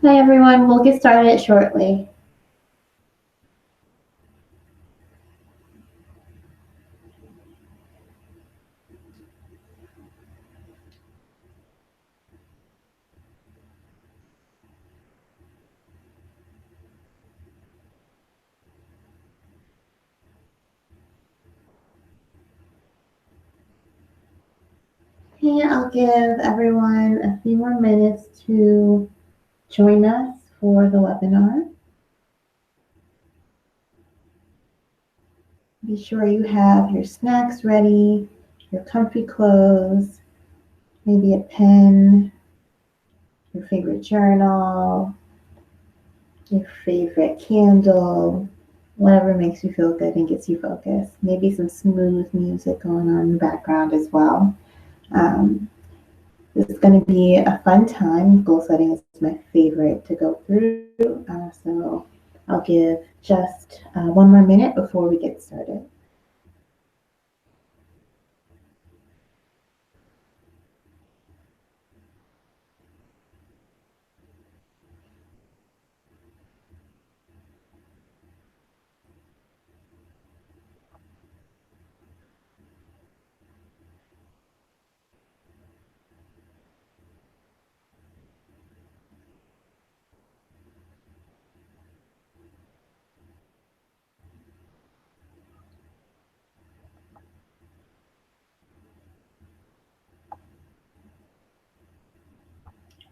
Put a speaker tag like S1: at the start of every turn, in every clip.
S1: Hi everyone, we'll get started shortly. Okay, I'll give everyone a few more minutes to join us for the webinar. Be sure you have your snacks ready, your comfy clothes, maybe a pen, your favorite journal, your favorite candle, whatever makes you feel good and gets you focused. Maybe some smooth music going on in the background as well. This is going to be a fun time. Goal setting is my favorite to go through. So I'll give just 1 more minute before we get started.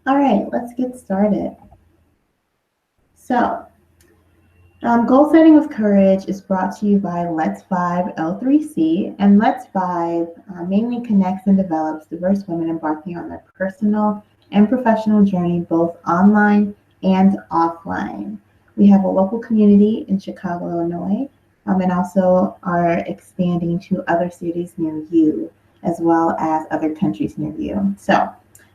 S1: All right, let's get started. So, Goal Setting with Courage is brought to you by Let's Vibe L3C, and Let's Vibe mainly connects and develops diverse women embarking on their personal and professional journey, both online and offline. We have a local community in Chicago, Illinois, and also are expanding to other cities near you, as well as other countries near you. So,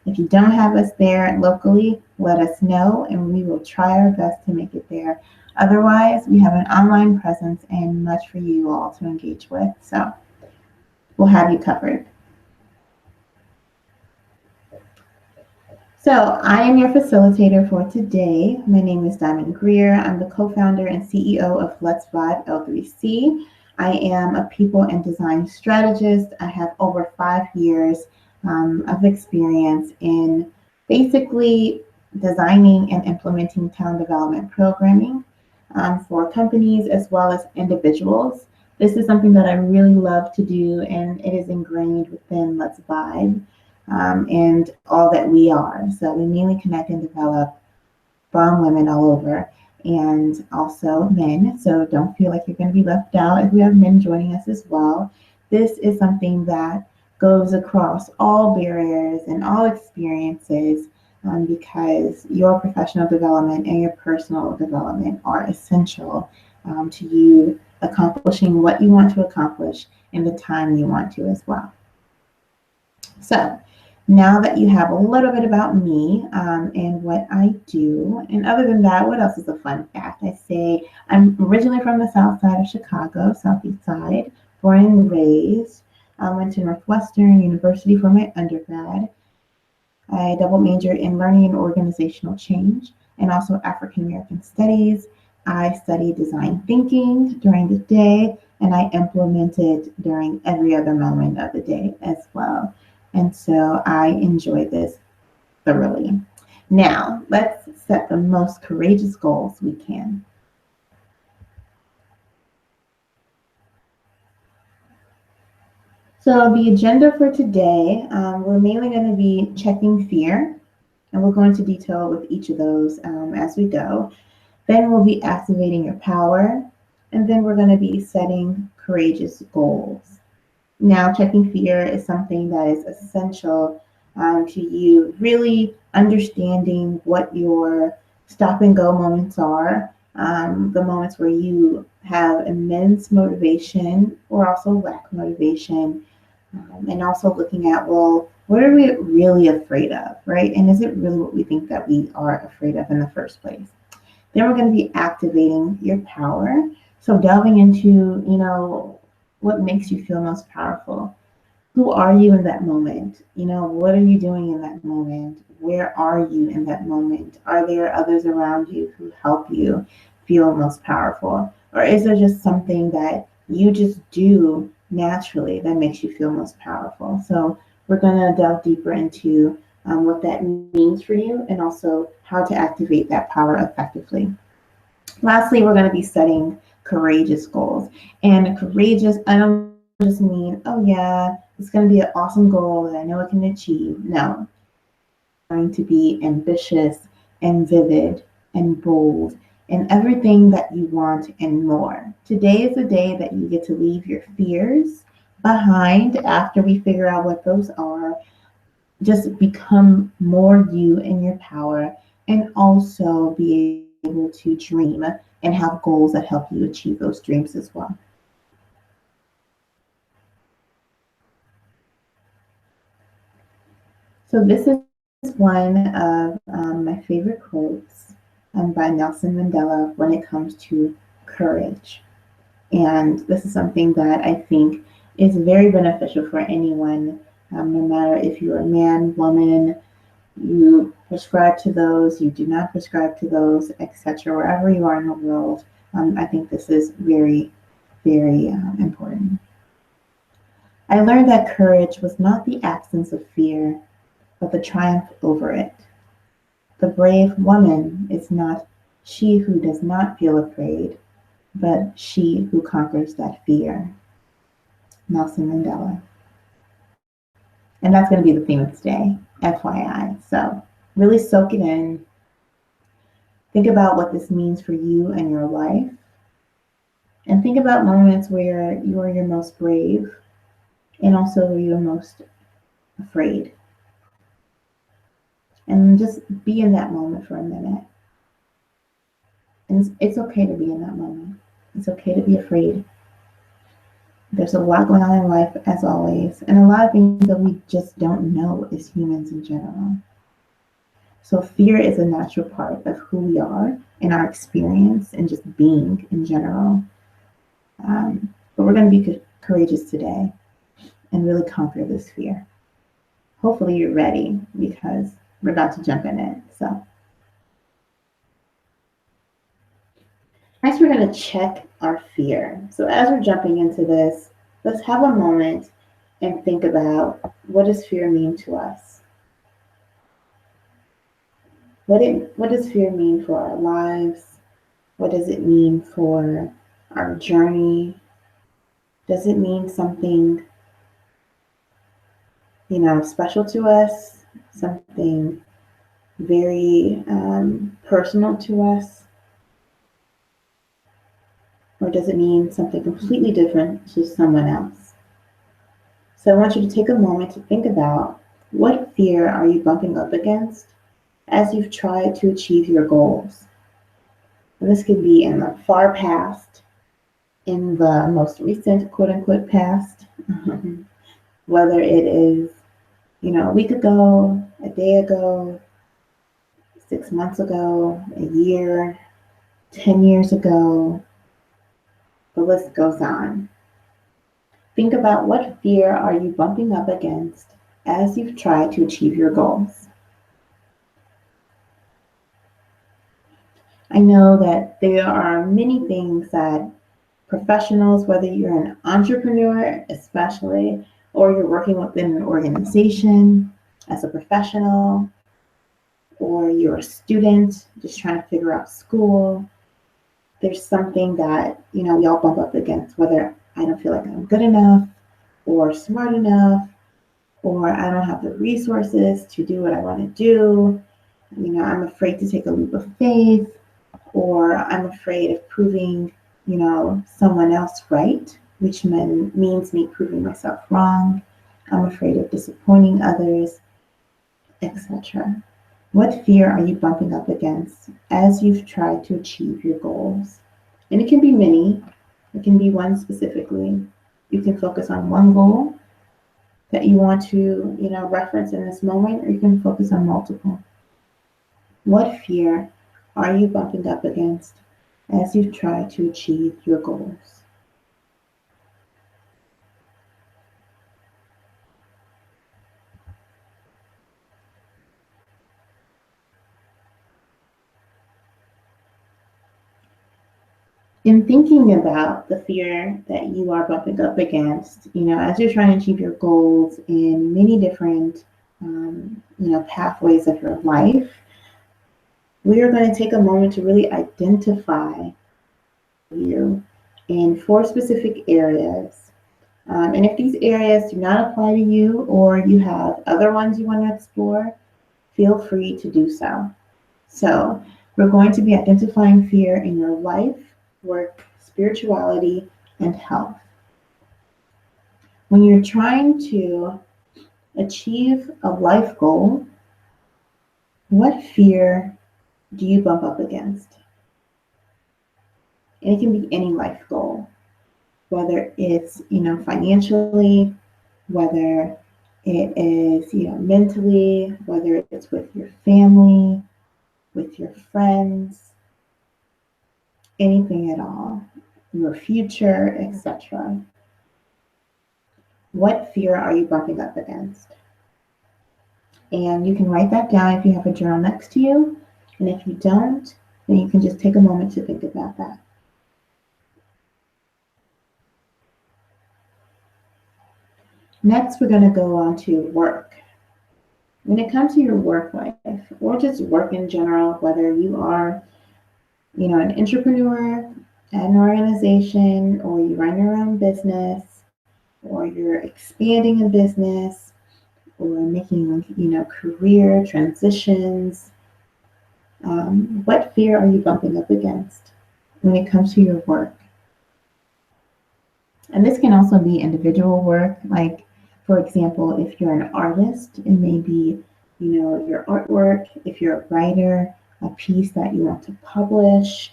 S1: if you don't have us there locally, let us know, and we will try our best to make it there. Otherwise, we have an online presence and much for you all to engage with. So we'll have you covered. So I am your facilitator for today. My name is Diamond Greer. I'm the co-founder and CEO of Let's Vibe L3C. I am a people and design strategist. I have over 5 years of experience in basically designing and implementing talent development programming for companies as well as individuals. This is something that I really love to do, and it is ingrained within Let's Vibe and all that we are. So we mainly connect and develop from women all over, and also men. So don't feel like you're going to be left out if we have men joining us as well. This is something that goes across all barriers and all experiences because your professional development and your personal development are essential to you accomplishing what you want to accomplish in the time you want to as well. So now that you have a little bit about me and what I do, and other than that, what else is a fun fact? I say I'm originally from the south side of Chicago, southeast side, born and raised. I went to Northwestern University for my undergrad. I double majored in learning and organizational change and also African American studies. I studied design thinking during the day, and I implemented during every other moment of the day as well. And so I enjoy this thoroughly. Now, let's set the most courageous goals we can. So the agenda for today, we're mainly going to be checking fear, and we'll go into detail with each of those as we go. Then we'll be activating your power, and then we're going to be setting courageous goals. Now, checking fear is something that is essential to you really understanding what your stop and go moments are, the moments where you have immense motivation or also lack motivation, and also looking at, well, what are we really afraid of, right? And is it really what we think that we are afraid of in the first place? Then we're going to be activating your power. So delving into, what makes you feel most powerful. Who are you in that moment? What are you doing in that moment? Where are you in that moment? Are there others around you who help you feel most powerful? Or is there just something that you just do naturally that makes you feel most powerful? So we're going to delve deeper into what that means for you and also how to activate that power effectively. Lastly, we're going to be setting courageous goals. And courageous, I don't just mean, oh yeah, it's going to be an awesome goal that I know I can achieve. No, it's going to be ambitious and vivid and bold and everything that you want and more. Today is the day that you get to leave your fears behind after we figure out what those are. Just become more you in your power and also be able to dream and have goals that help you achieve those dreams as well. So this is one of my favorite quotes by Nelson Mandela when it comes to courage. And this is something that I think is very beneficial for anyone, no matter if you're a man, woman, you prescribe to those, you do not prescribe to those, etc. Wherever you are in the world, I think this is very, very important. I learned that courage was not the absence of fear, but the triumph over it. The brave woman is not she who does not feel afraid, but she who conquers that fear. Nelson Mandela. And that's going to be the theme of today, FYI. So really soak it in. Think about what this means for you and your life. And think about moments where you are your most brave and also where you're most afraid. And just be in that moment for a minute. And it's okay to be in that moment. It's okay to be afraid. There's a lot going on in life, as always, and a lot of things that we just don't know as humans in general. So fear is a natural part of who we are and our experience and just being in general. But we're going to be courageous today and really conquer this fear. Hopefully you're ready because we're about to jump in it. So next we're going to check our fear. So as we're jumping into this, let's have a moment and think about, what does fear mean to us? What does fear mean for our lives? What does it mean for our journey? Does it mean something, special to us? Something very personal to us? Or does it mean something completely different to someone else? So I want you to take a moment to think about, what fear are you bumping up against as you've tried to achieve your goals? And this could be in the far past, in the most recent quote unquote past, whether it is, a week ago, a day ago, 6 months ago, a year, 10 years ago, the list goes on. Think about, what fear are you bumping up against as you've tried to achieve your goals? I know that there are many things that professionals, whether you're an entrepreneur especially, or you're working within an organization as a professional, or you're a student just trying to figure out school, there's something that, we all bump up against, whether I don't feel like I'm good enough or smart enough, or I don't have the resources to do what I want to do. I'm afraid to take a leap of faith, or I'm afraid of proving, someone else right, which means me proving myself wrong. I'm afraid of disappointing others, etc. What fear are you bumping up against as you've tried to achieve your goals? And it can be many. It can be one specifically. You can focus on one goal that you want to, reference in this moment, or you can focus on multiple. What fear are you bumping up against as you try to achieve your goals? In thinking about the fear that you are bumping up against, as you're trying to achieve your goals in many different, pathways of your life, we are going to take a moment to really identify you in 4 specific areas. And if these areas do not apply to you, or you have other ones you want to explore, feel free to do so. So we're going to be identifying fear in your life, work, spirituality, and health. When you're trying to achieve a life goal, what fear do you bump up against? And it can be any life goal, whether it's, financially, whether it is, mentally, whether it's with your family, with your friends, anything at all, your future, etc. What fear are you bumping up against? And you can write that down if you have a journal next to you. And if you don't, then you can just take a moment to think about that. Next, we're going to go on to work. When it comes to your work life, or just work in general, whether you are, an entrepreneur at an organization, or you run your own business, or you're expanding a business, or making, career transitions, what fear are you bumping up against when it comes to your work? And this can also be individual work, like, for example, if you're an artist, it may be, your artwork. If you're a writer, a piece that you want to publish.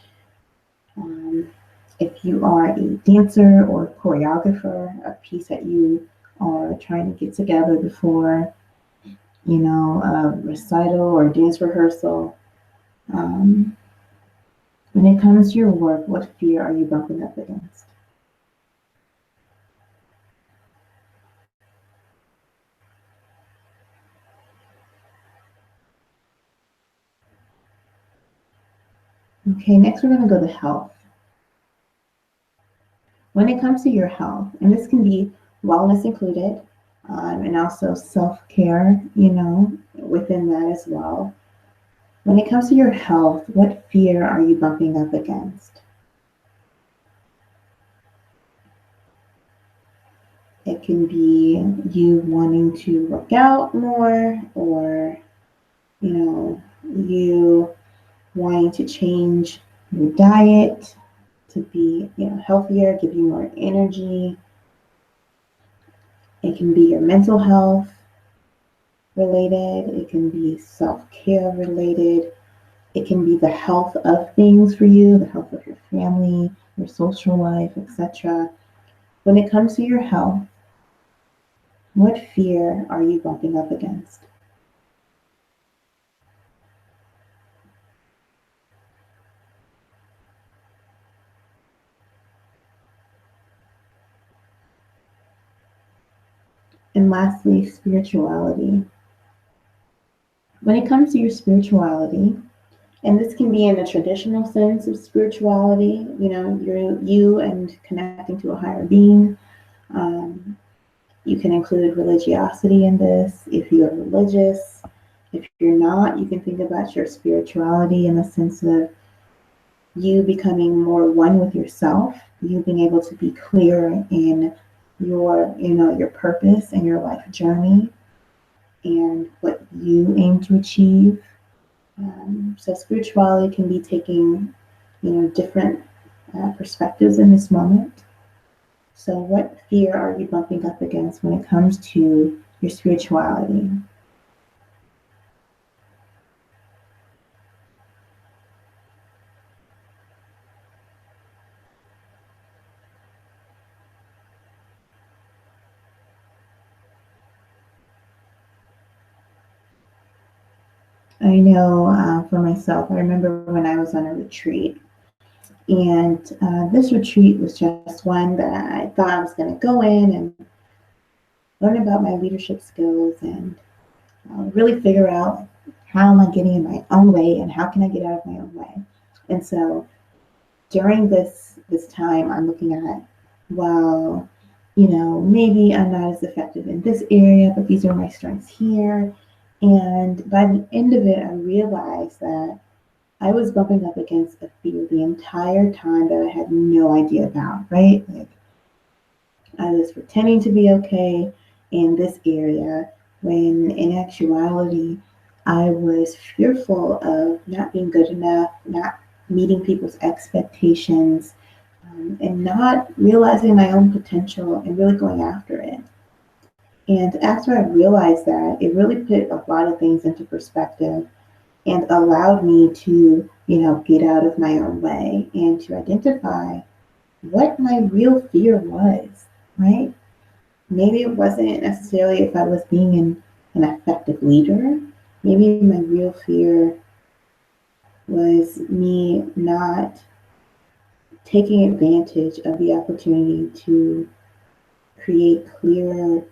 S1: If you are a dancer or choreographer, a piece that you are trying to get together before, a recital or dance rehearsal. When it comes to your work, what fear are you bumping up against? Okay, next we're going to go to health. When it comes to your health, and this can be wellness included, and also self-care, within that as well. When it comes to your health, what fear are you bumping up against? It can be you wanting to work out more, or, you wanting to change your diet to be, healthier, give you more energy. It can be your mental health related. It can be self-care related. It can be the health of things for you, the health of your family, your social life, etc. When it comes to your health, what fear are you bumping up against? And lastly, spirituality. When it comes to your spirituality, and this can be in the traditional sense of spirituality, you and connecting to a higher being. You can include religiosity in this if you are religious. If you're not, you can think about your spirituality in the sense of you becoming more one with yourself, you being able to be clear in your purpose and your life journey and what you aim to achieve. So spirituality can be taking, different perspectives in this moment. So what fear are you bumping up against when it comes to your spirituality? I know for myself, I remember when I was on a retreat, and this retreat was just one that I thought I was going to go in and learn about my leadership skills and really figure out how am I getting in my own way and how can I get out of my own way. And so during this this time, I'm looking at, well, maybe I'm not as effective in this area, but these are my strengths here. And by the end of it, I realized that I was bumping up against a fear the entire time that I had no idea about, right? Like, I was pretending to be okay in this area when in actuality, I was fearful of not being good enough, not meeting people's expectations, and not realizing my own potential and really going after it. And after I realized that, it really put a lot of things into perspective and allowed me to, get out of my own way and to identify what my real fear was, right? Maybe it wasn't necessarily if I was being an effective leader. Maybe my real fear was me not taking advantage of the opportunity to create clearer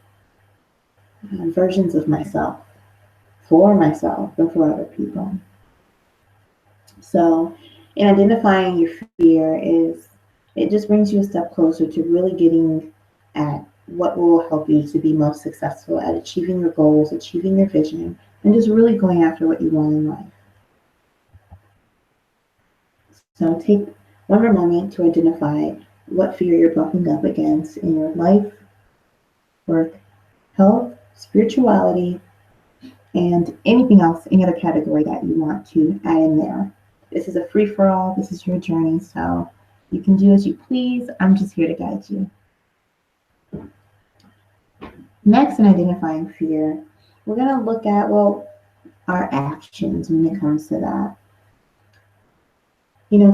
S1: versions of myself for myself and for other people. So, in identifying your fear it just brings you a step closer to really getting at what will help you to be most successful at achieving your goals, achieving your vision, and just really going after what you want in life. So take one more moment to identify what fear you're bumping up against in your life, work, health, spirituality, and anything else, any other category that you want to add in there. This is a free for all. This is your journey. So you can do as you please. I'm just here to guide you. Next, in identifying fear, we're going to look at, our actions when it comes to that.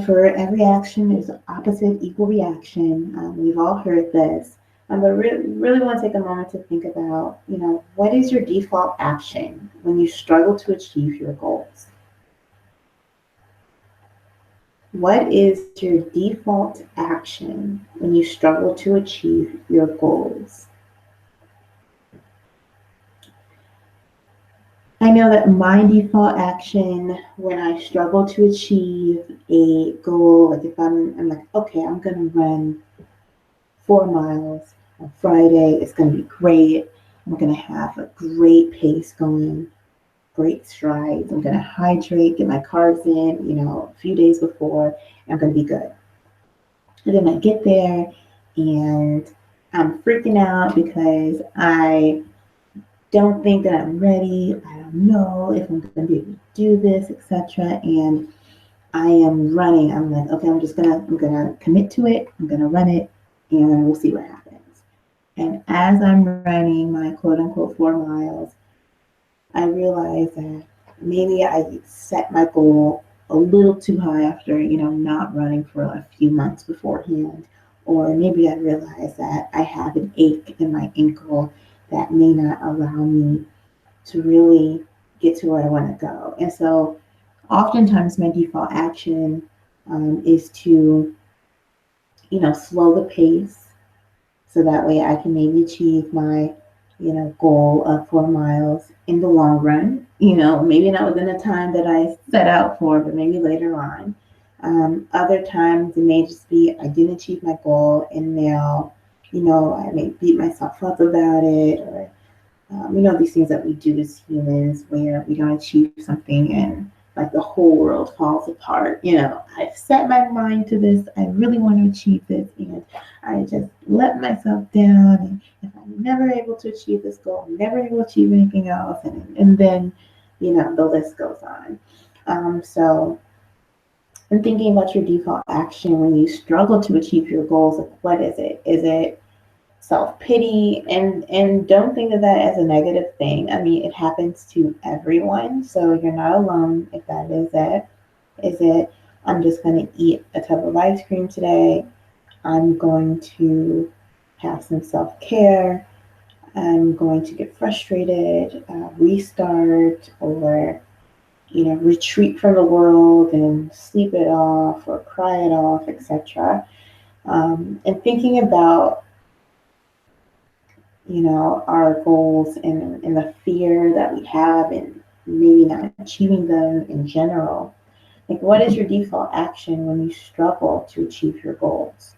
S1: For every action, there's an opposite equal reaction. We've all heard this. But really want to take a moment to think about, what is your default action when you struggle to achieve your goals? What is your default action when you struggle to achieve your goals? I know that my default action when I struggle to achieve a goal, like if I'm like, okay, I'm going to run 4 miles on Friday, it's going to be great. I'm going to have a great pace going, great strides. I'm going to hydrate, get my carbs in, a few days before, and I'm going to be good. And then I get there and I'm freaking out because I don't think that I'm ready. I don't know if I'm going to be able to do this, etc. And I am running. I'm like, okay, I'm gonna commit to it. I'm gonna run it, and we'll see what happens. And as I'm running my quote unquote 4 miles, I realize that maybe I set my goal a little too high after, not running for a few months beforehand. Or maybe I realize that I have an ache in my ankle that may not allow me to really get to where I want to go. And so oftentimes my default action is to, slow the pace so that way I can maybe achieve my, goal of 4 miles in the long run. Maybe not within the time that I set out for, but maybe later on. Other times it may just be I didn't achieve my goal and now, I may beat myself up about it, or these things that we do as humans where we don't achieve something and like the whole world falls apart. I've set my mind to this. I really want to achieve this, and I just let myself down. And if I'm never able to achieve this goal, I'm never able to achieve anything else. And then, the list goes on. So I'm thinking about your default action when you struggle to achieve your goals. Like, what is it? Is it self-pity? And don't think of that as a negative thing. I mean, it happens to everyone, so you're not alone if that is it. Is it, I'm just going to eat a tub of ice cream today, I'm going to have some self-care, I'm going to get frustrated, restart, or retreat from the world and sleep it off or cry it off, etc. And thinking about our goals and the fear that we have and maybe not achieving them in general. Like, what is your default action when you struggle to achieve your goals?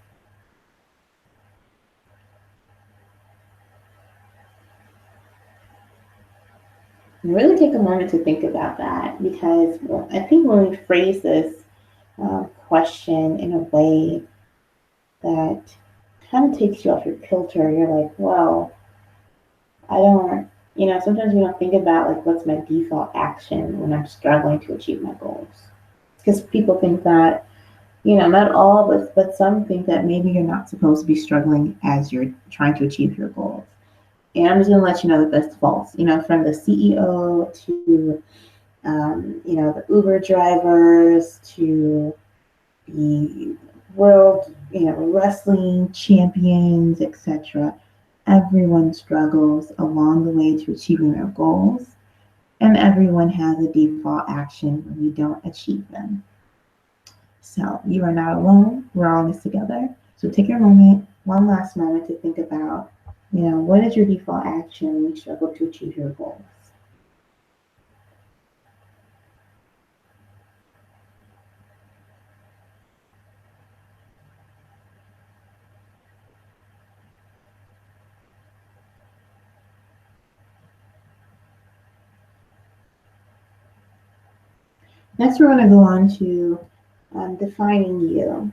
S1: And really take a moment to think about that, because I think when we phrase this question in a way that kind of takes you off your kilter, you're like, well, I don't, sometimes we don't think about like what's my default action when I'm struggling to achieve my goals. Because people think that, not all, but some think that maybe you're not supposed to be struggling as you're trying to achieve your goals. And I'm just going to let you know that that's false. From the CEO to, the Uber drivers to the world, wrestling champions, etc. Everyone struggles along the way to achieving their goals, and everyone has a default action when we don't achieve them. So you are not alone. We're all in this together. So take your moment, one last moment to think about, what is your default action when you struggle to achieve your goals? Next, we're going to go on to defining you.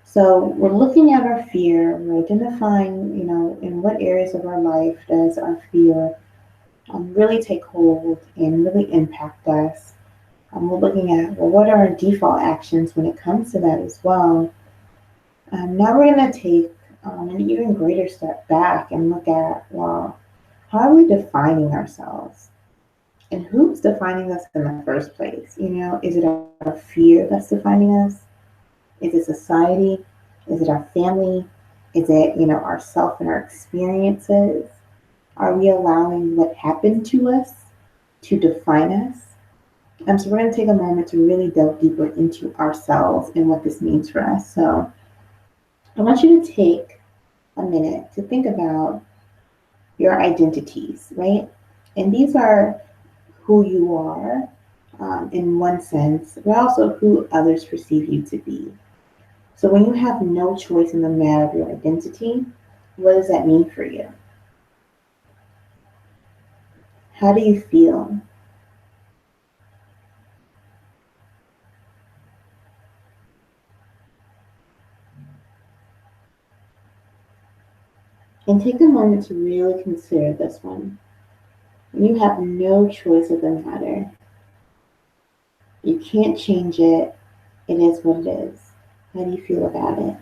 S1: So we're looking at our fear, we're identifying, in what areas of our life does our fear really take hold and really impact us. We're looking at, well, what are our default actions when it comes to that as well? Now we're going to take an even greater step back and look at, well, how are we defining ourselves? And who's defining us in the first place? Is it our fear that's defining us? Is it society? Is it our family? Is it, ourself and our experiences? Are we allowing what happened to us to define us? So we're going to take a moment to really delve deeper into ourselves and what this means for us. So I want you to take a minute to think about your identities, right? And these are who you are in one sense, but also who others perceive you to be. So when you have no choice in the matter of your identity, what does that mean for you? How do you feel? And take a moment to really consider this one. You have no choice of the matter. You can't change it. It is what it is. How do you feel about it?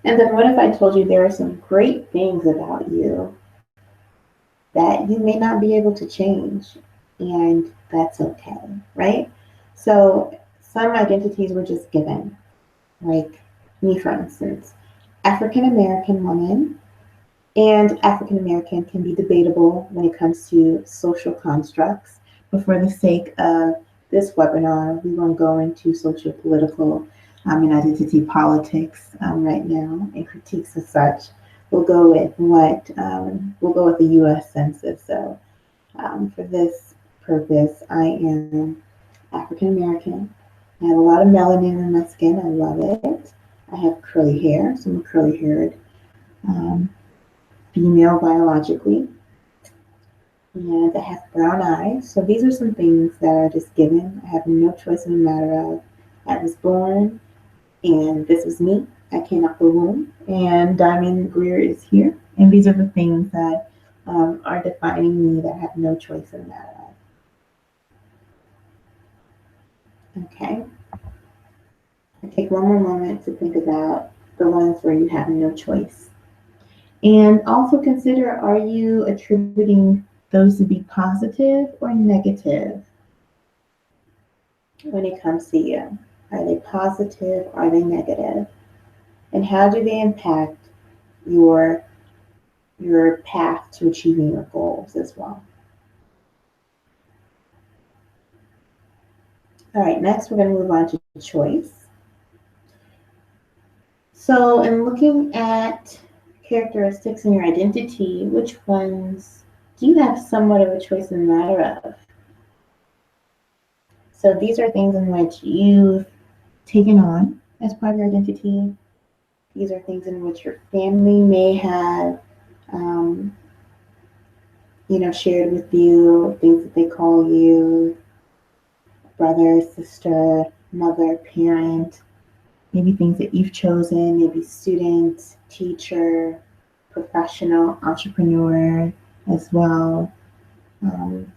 S1: And then what if I told you there are some great things about you that you may not be able to change, and that's okay, right? So some identities were just given, like me, for instance, African American woman. And African American can be debatable when it comes to social constructs. But for the sake of this webinar, we won't go into social political and identity politics right now and critiques as such. We'll go with the U.S. Census. So for this purpose, I am African American. I have a lot of melanin in my skin. I love it. I have curly hair, so I'm a curly haired female biologically, and I have brown eyes. So these are some things that are just given. I have no choice in the matter of. I was born, and this is me. I came out the womb, and Diamond Greer is here. And these are the things that are defining me that I have no choice in the matter of. Okay. I take one more moment to think about the ones where you have no choice. And also consider, are you attributing those to be positive or negative when it comes to you? Are they positive? Are they negative? And how do they impact your path to achieving your goals as well? All right, next we're going to move on to choice. So in looking at characteristics in your identity, which ones do you have somewhat of a choice in the matter of? So these are things in which you've taken on as part of your identity. These are things in which your family may have, um, shared with you, things that they call you brother, sister, mother, parent, maybe things that you've chosen, maybe student, teacher, professional, entrepreneur as well. Um,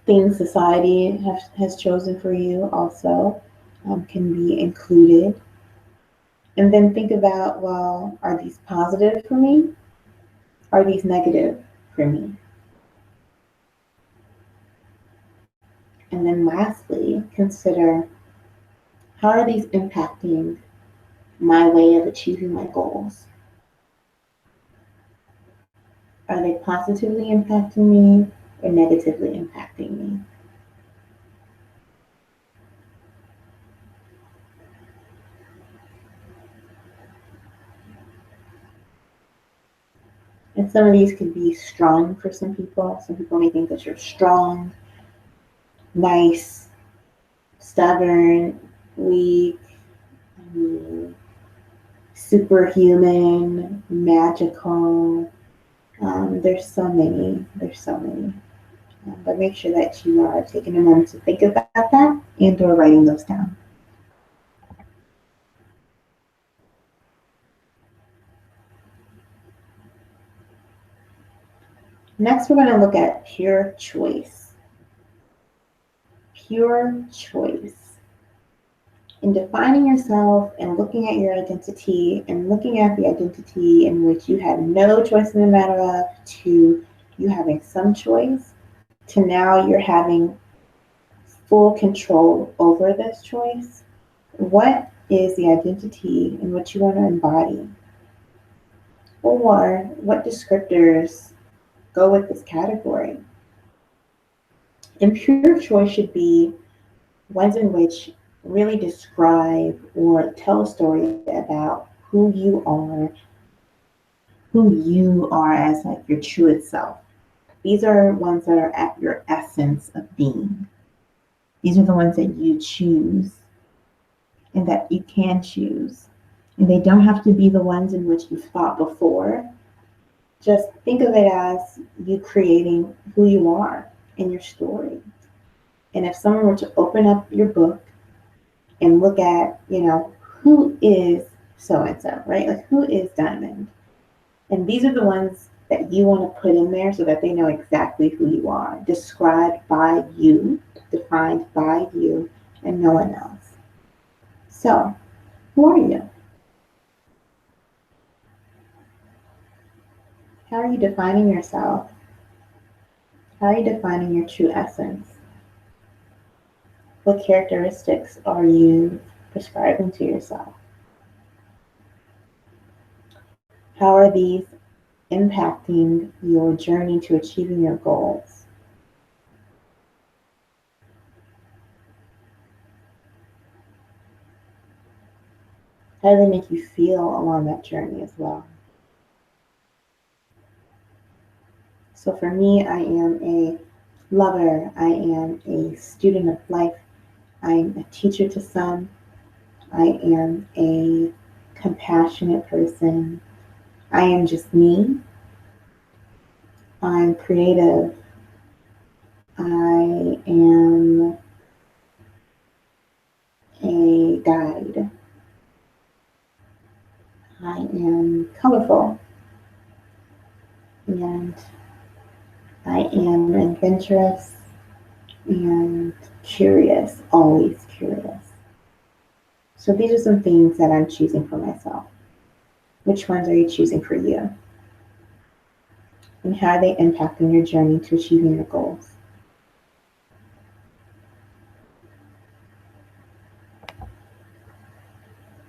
S1: Things society has chosen for you also can be included. And then think about, well, are these positive for me? Are these negative for me? And then lastly, consider, how are these impacting my way of achieving my goals? Are they positively impacting me or negatively impacting me? And some of these could be strong for some people. Some people may think that you're strong, nice, stubborn, weak, superhuman, magical. There's so many. There's so many. But make sure that you are taking a moment to think about that and or writing those down. Next, we're going to look at pure choice. Pure choice. In defining yourself and looking at your identity and looking at the identity in which you had no choice in the matter of, to you having some choice, to now you're having full control over this choice. What is the identity in which you want to embody? Or what descriptors go with this category? And pure choice should be ones in which really describe or tell a story about who you are as like your truest self. These are ones that are at your essence of being. These are the ones that you choose and that you can choose. And they don't have to be the ones in which you've thought before. Just think of it as you creating who you are in your story. And if someone were to open up your book and look at, who is so and so, right? Like, who is Diamond? And these are the ones that you want to put in there so that they know exactly who you are, described by you, defined by you, and no one else. So, who are you? How are you defining yourself? How are you defining your true essence? What characteristics are you prescribing to yourself? How are these impacting your journey to achieving your goals? How do they make you feel along that journey as well? So for me, I am a lover. I am a student of life. I'm a teacher to some. I am a compassionate person. I am just me. I'm creative. I am a guide. I am colorful. And I am adventurous and curious, always curious. So these are some things that I'm choosing for myself. Which ones are you choosing for you? And how are they impacting your journey to achieving your goals?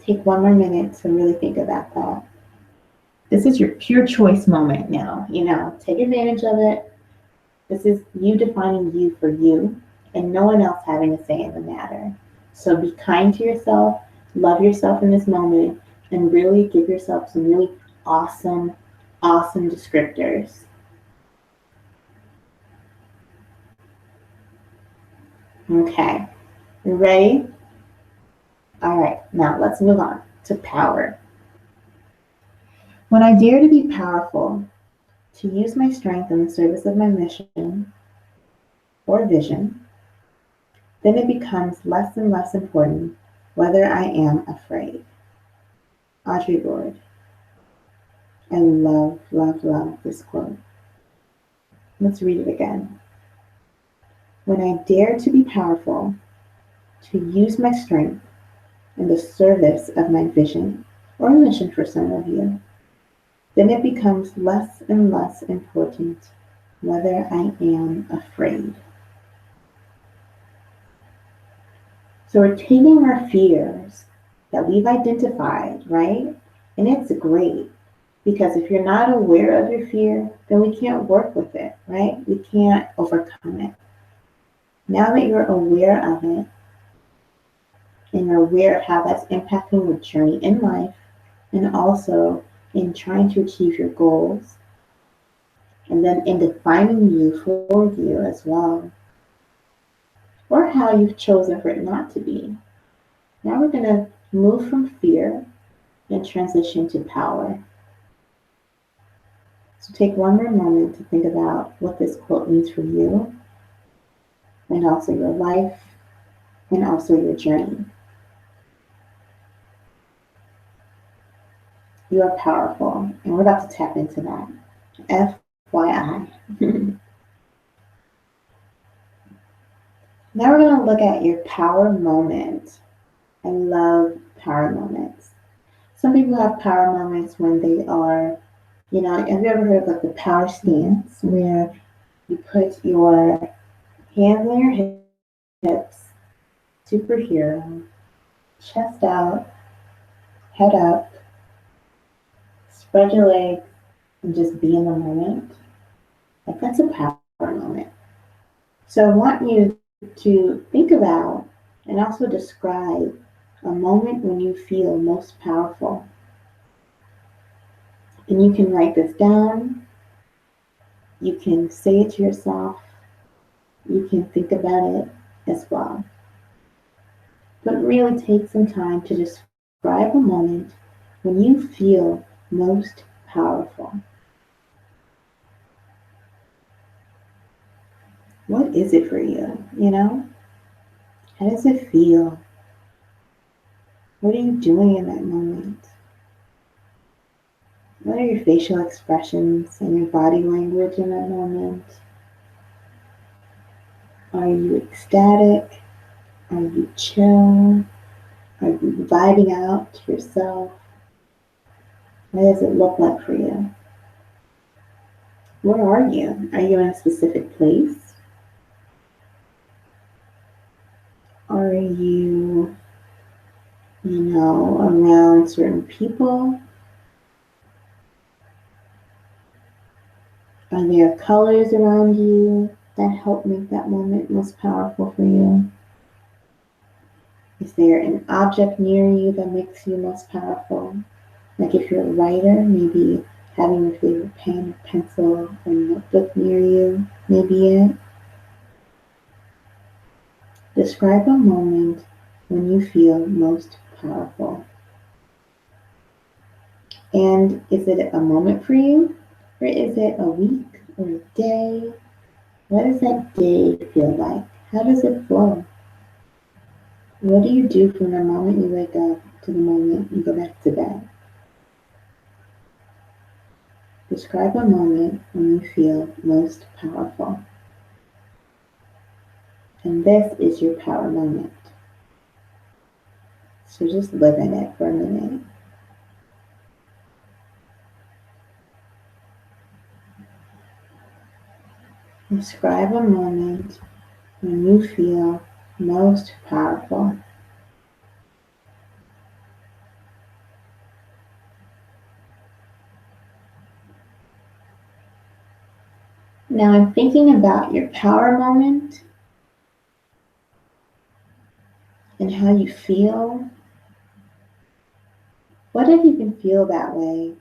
S1: Take one more minute to really think about that. This is your pure choice moment now. Take advantage of it. This is you defining you for you and no one else having a say in the matter. So be kind to yourself, love yourself in this moment, and really give yourself some really awesome, awesome descriptors. Okay, you ready? All right, now let's move on to power. When I dare to be powerful, to use my strength in the service of my mission or vision, then it becomes less and less important whether I am afraid. Audre Lorde. I love, love, love this quote. Let's read it again. When I dare to be powerful, to use my strength in the service of my vision or mission for some of you, then it becomes less and less important whether I am afraid. So we're taking our fears that we've identified, right? And it's great because if you're not aware of your fear, then we can't work with it, right? We can't overcome it. Now that you're aware of it and you're aware of how that's impacting your journey in life and also in trying to achieve your goals and then in defining you for you as well, or how you've chosen for it not to be. Now we're going to move from fear and transition to power. So take one more moment to think about what this quote means for you and also your life and also your journey. You are powerful, and we're about to tap into that. FYI. Now we're going to look at your power moment. I love power moments. Some people have power moments when they are, have you ever heard of like the power stance where you put your hands on your hips, superhero, chest out, head up, spread your legs, and just be in the moment? Like that's a power moment. So I want you to think about and also describe a moment when you feel most powerful. And you can write this down. You can say it to yourself. You can think about it as well. But really take some time to describe a moment when you feel most powerful. What is it for you? How does it feel? What are you doing in that moment? What are your facial expressions and your body language in that moment? Are you ecstatic? Are you chill? Are you vibing out to yourself? What does it look like for you? Where are you? Are you in a specific place? Are you, around certain people? Are there colors around you that help make that moment most powerful for you? Is there an object near you that makes you most powerful? Like if you're a writer, maybe having your favorite pen or pencil or notebook near you may be it. Describe a moment when you feel most powerful. And is it a moment for you? Or is it a week or a day? What does that day feel like? How does it flow? What do you do from the moment you wake up to the moment you go back to bed? Describe a moment when you feel most powerful. And this is your power moment. So just live in it for a minute. Describe a moment when you feel most powerful. Now I'm thinking about your power moment and how you feel. What if you can feel that way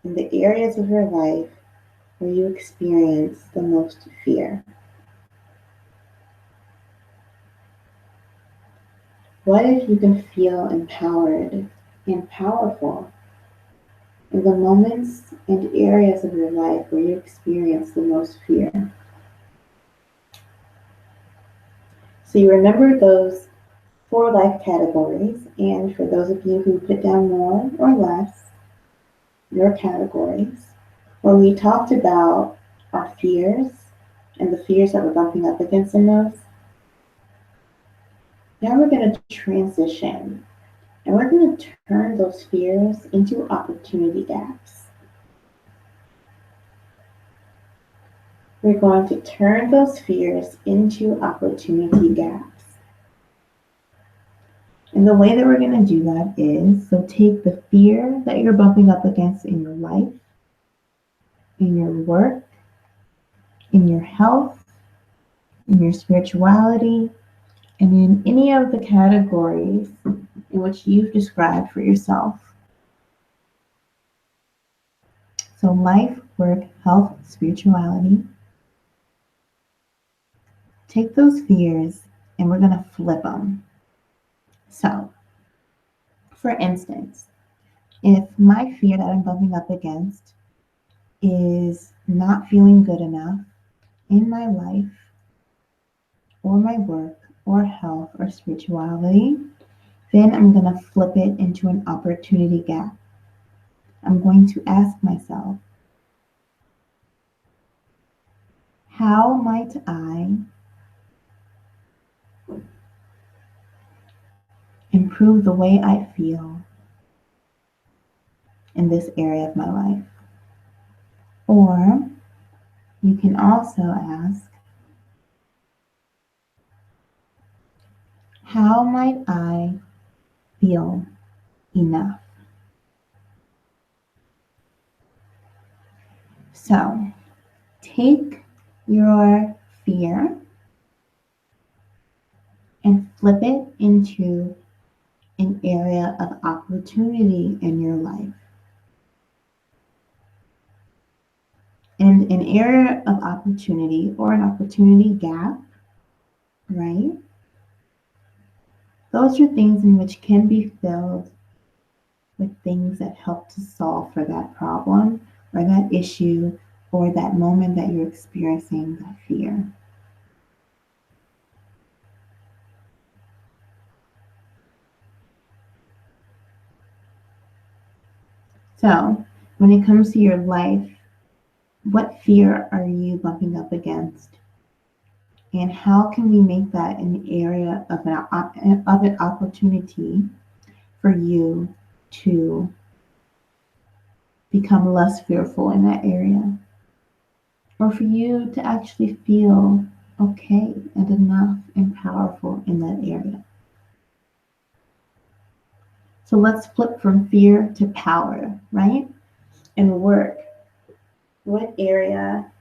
S1: in the areas of your life where you experience the most fear? What if you can feel empowered and powerful in the moments and areas of your life where you experience the most fear? So you remember those 4 life categories, and for those of you who put down more or less, your categories, when we talked about our fears and the fears that we're bumping up against in those, now we're going to transition and we're going to turn those fears into opportunity gaps. We're going to turn those fears into opportunity gaps. And the way that we're going to do that is, so take the fear that you're bumping up against in your life, in your work, in your health, in your spirituality, and in any of the categories in which you've described for yourself. So life, work, health, spirituality. Take those fears and we're going to flip them. So, for instance, if my fear that I'm bumping up against is not feeling good enough in my life or my work or health or spirituality, then I'm going to flip it into an opportunity gap. I'm going to ask myself, how might I improve the way I feel in this area of my life? Or you can also ask, how might I feel enough? So take your fear and flip it into an area of opportunity in your life. And an area of opportunity or an opportunity gap, right? Those are things in which can be filled with things that help to solve for that problem or that issue or that moment that you're experiencing that fear. So when it comes to your life, what fear are you bumping up against? And how can we make that an area of an opportunity for you to become less fearful in that area? Or for you to actually feel okay and enough and powerful in that area? So let's flip from fear to power, right? And work. What area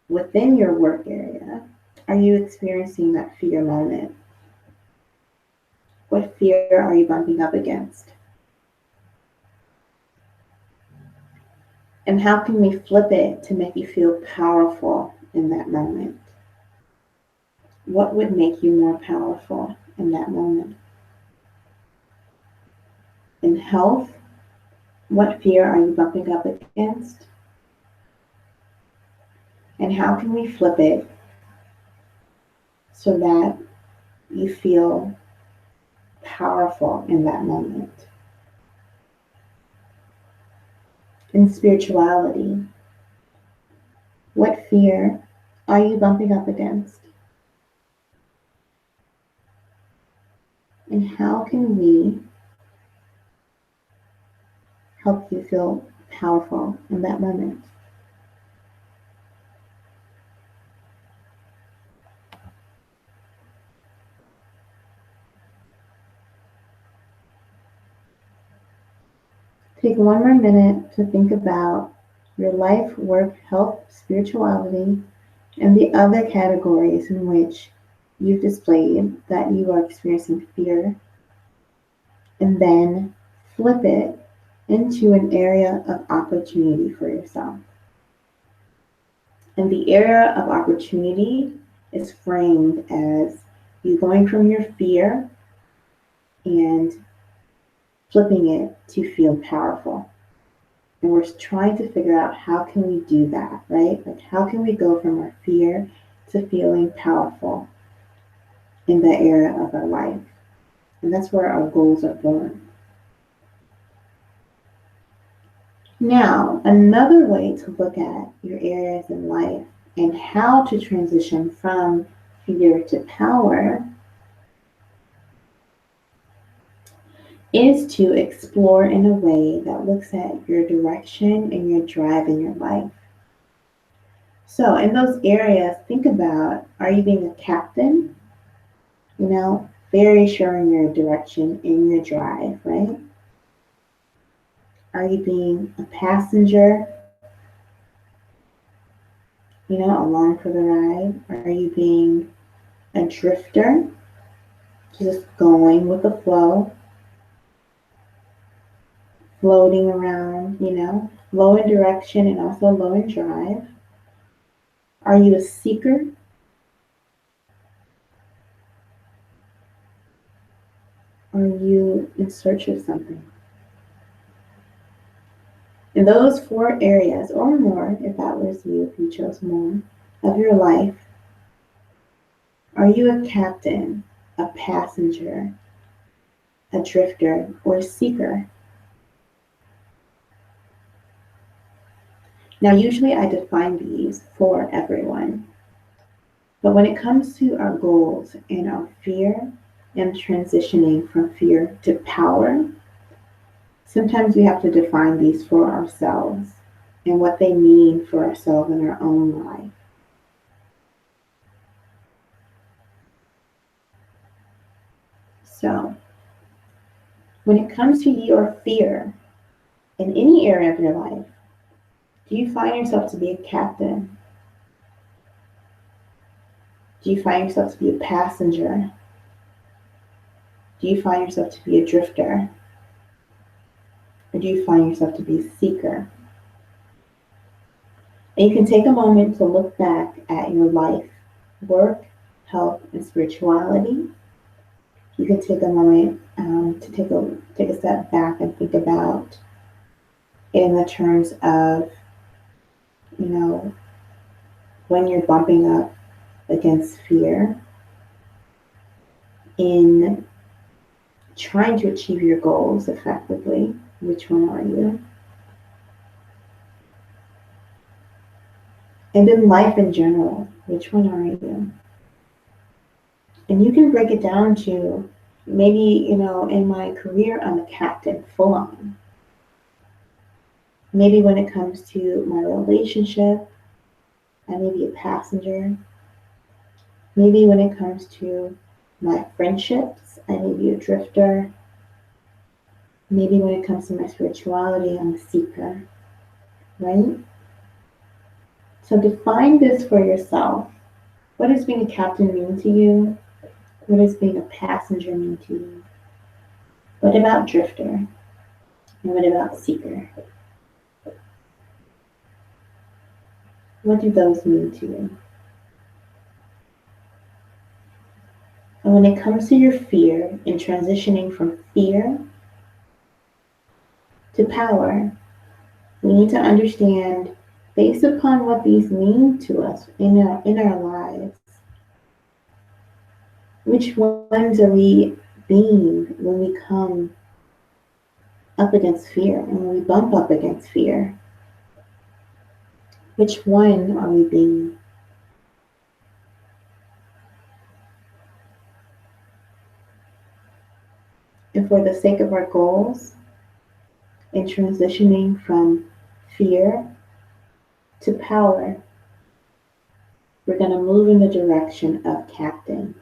S1: within your work area are you experiencing that fear moment? What fear are you bumping up against? And how can we flip it to make you feel powerful in that moment? What would make you more powerful in that moment? In health, what fear are you bumping up against? And how can we flip it so that you feel powerful in that moment? In spirituality, what fear are you bumping up against? And how can we help you feel powerful in that moment? Take one more minute to think about your life, work, health, spirituality, and the other categories in which you've displayed that you are experiencing fear, and then flip it into an area of opportunity for yourself. And the area of opportunity is framed as you going from your fear and flipping it to feel powerful. And we're trying to figure out how can we do that, right? Like how can we go from our fear to feeling powerful in that area of our life? And that's where our goals are born. Now, another way to look at your areas in life and how to transition from fear to power is to explore in a way that looks at your direction and your drive in your life. So, in those areas, think about, are you being a captain? Very sure in your direction, in your drive, right? Are you being a passenger, along for the ride? Are you being a drifter, just going with the flow, floating around, low in direction and also low in drive? Are you a seeker? Are you in search of something? In those 4 areas or more, if that was you, if you chose more of your life, are you a captain, a passenger, a drifter, or a seeker? Now, usually I define these for everyone, but when it comes to our goals and our fear and transitioning from fear to power, sometimes we have to define these for ourselves and what they mean for ourselves in our own life. So, when it comes to your fear in any area of your life, do you find yourself to be a captain? Do you find yourself to be a passenger? Do you find yourself to be a drifter? Or do you find yourself to be a seeker? And you can take a moment to look back at your life, work, health, and spirituality. You can take a moment to take a step back and think about it in the terms of, when you're bumping up against fear in trying to achieve your goals effectively. Which one are you? And in life in general, which one are you? And you can break it down to maybe, in my career, I'm a captain full on. Maybe when it comes to my relationship, I may be a passenger. Maybe when it comes to my friendships, I may be a drifter. Maybe when it comes to my spirituality, I'm a seeker, right? So define this for yourself. What does being a captain mean to you? What does being a passenger mean to you? What about drifter? And what about seeker? What do those mean to you? And when it comes to your fear and transitioning from fear to power, we need to understand, based upon what these mean to us in our lives, which ones are we being when we come up against fear and when we bump up against fear? Which one are we being? And for the sake of our goals, in transitioning from fear to power, we're going to move in the direction of captain,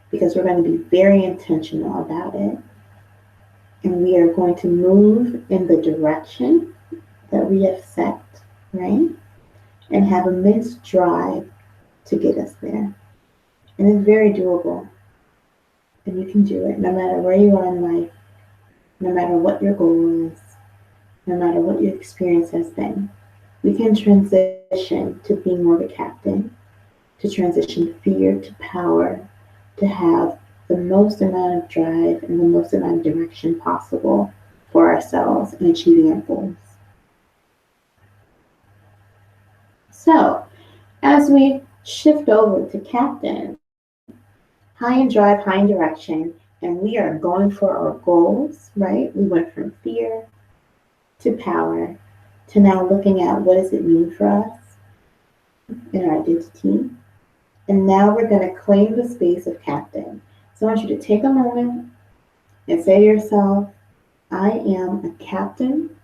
S1: because we're going to be very intentional about it. And we are going to move in the direction that we have set, right? And have immense drive to get us there. And it's very doable. And you can do it no matter where you are in life, no matter what your goal is, no matter what your experience has been. We can transition to being more of a captain, to transition fear to power, to have the most amount of drive and the most amount of direction possible for ourselves in achieving our goals. So, as we shift over to captain, high in drive, high in direction, and we are going for our goals, right? We went from fear to power to now looking at what does it mean for us in our identity. And now we're going to claim the space of captain. So I want you to take a moment and say to yourself, I am a captain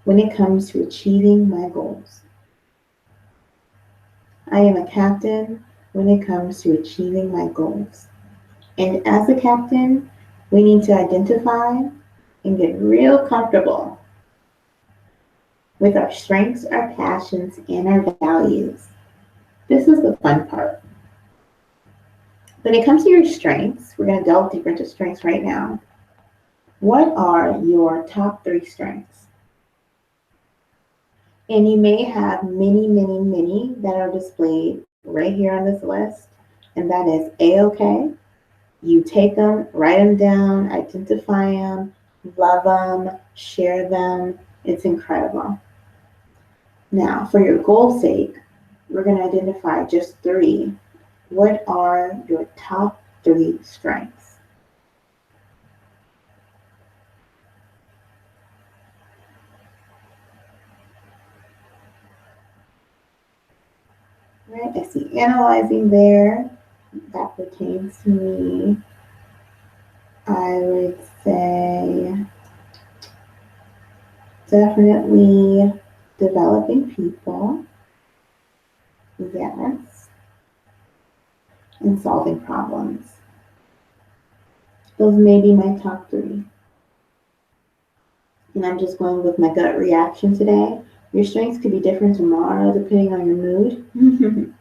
S1: when it comes to achieving my goals. I am a captain when it comes to achieving my goals. And as a captain, we need to identify and get real comfortable with our strengths, our passions, and our values. This is the fun part. When it comes to your strengths, we're going to delve deeper into strengths right now. What are your top 3 strengths? And you may have many, many, many that are displayed right here on this list, and that is A-okay. You take them, write them down, identify them, love them, share them. It's incredible. Now, for your goal's sake, we're going to identify just 3. What are your top 3 strengths? Right, I see analyzing there. That pertains to me. I would say definitely developing people. Yes. And solving problems. Those may be my top 3. And I'm just going with my gut reaction today. Your strengths could be different tomorrow depending on your mood.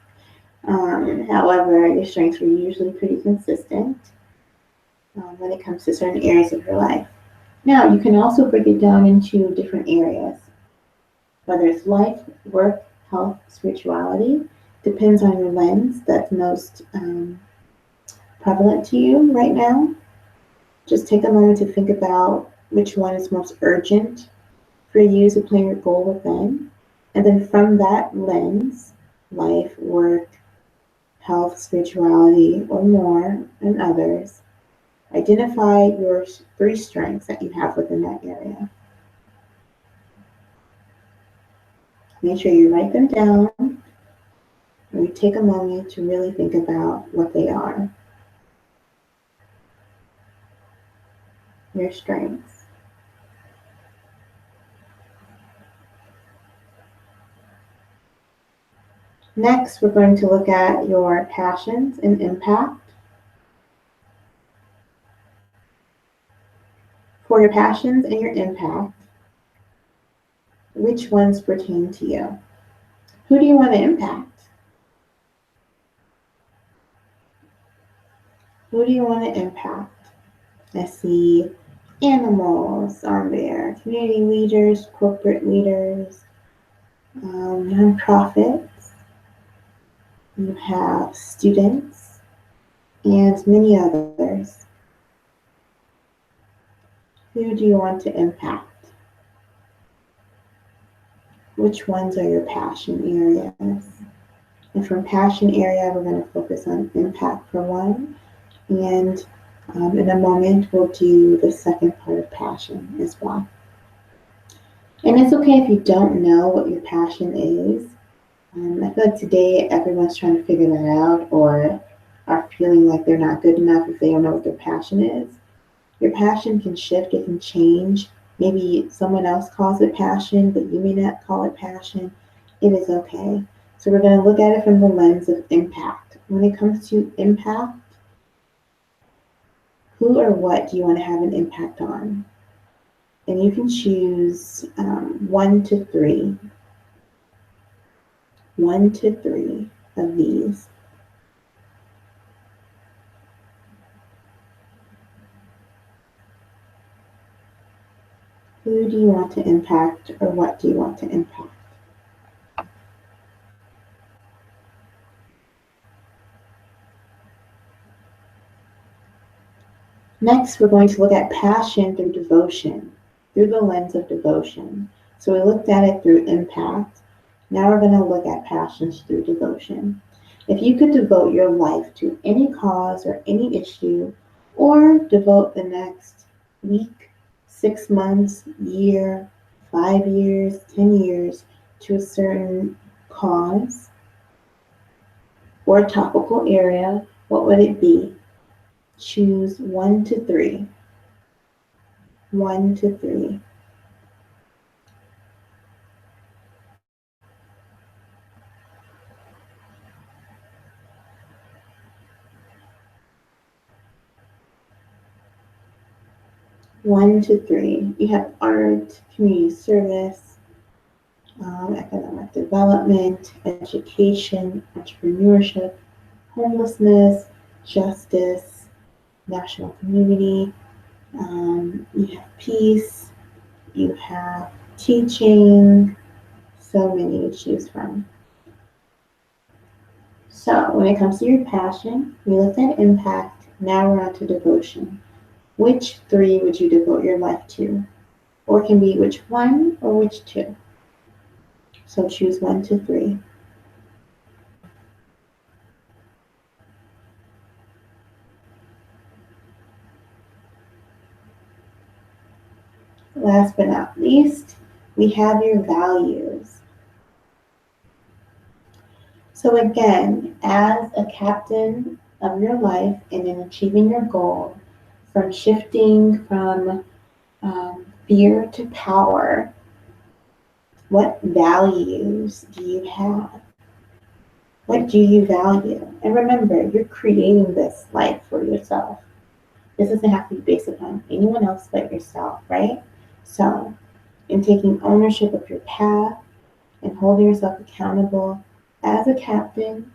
S1: However, your strengths are usually pretty consistent when it comes to certain areas of your life. Now, you can also break it down into different areas, whether it's life, work, health, spirituality. Depends on your lens that's most prevalent to you right now. Just take a moment to think about which one is most urgent for you to plan your goal within. And then from that lens, life, work, health, spirituality, or more, and others, identify your 3 strengths that you have within that area. Make sure you write them down and you take a moment to really think about what they are. Your strengths. Next, we're going to look at your passions and impact. For your passions and your impact, which ones pertain to you? Who do you want to impact? Who do you want to impact? I see animals on there, community leaders, corporate leaders, nonprofits. You have students and many others. Who do you want to impact? Which ones are your passion areas? And from passion area, we're going to focus on impact for one. And in a moment, we'll do the second part of passion as well. And it's okay if you don't know what your passion is. I feel like today everyone's trying to figure that out or are feeling like they're not good enough if they don't know what their passion is. Your passion can shift, it can change. Maybe someone else calls it passion, but you may not call it passion. It is okay. So we're going to look at it from the lens of impact. When it comes to impact, who or what do you want to have an impact on? And you can choose 1 to 3. 1 to 3 of these. Who do you want to impact or what do you want to impact? Next, we're going to look at passion through devotion, through the lens of devotion. So we looked at it through impact. Now we're going to look at passions through devotion. If you could devote your life to any cause or any issue, or devote the next week, 6 months, year, 5 years, 10 years to a certain cause or topical area, what would it be? Choose 1 to 3. 1 to 3. One to three. You have art, community service, economic development, education, entrepreneurship, homelessness, justice, national community. You have peace. You have teaching. So many to choose from. So when it comes to your passion, we looked at impact. Now we're on to devotion. Which 3 would you devote your life to? Or it can be which 1 or which 2. So choose 1 to 3. Last but not least, we have your values. So again, as a captain of your life and in achieving your goal, from shifting from fear to power, what values do you have? What do you value? And remember, you're creating this life for yourself. This doesn't have to be based upon anyone else but yourself, right? So, in taking ownership of your path and holding yourself accountable as a captain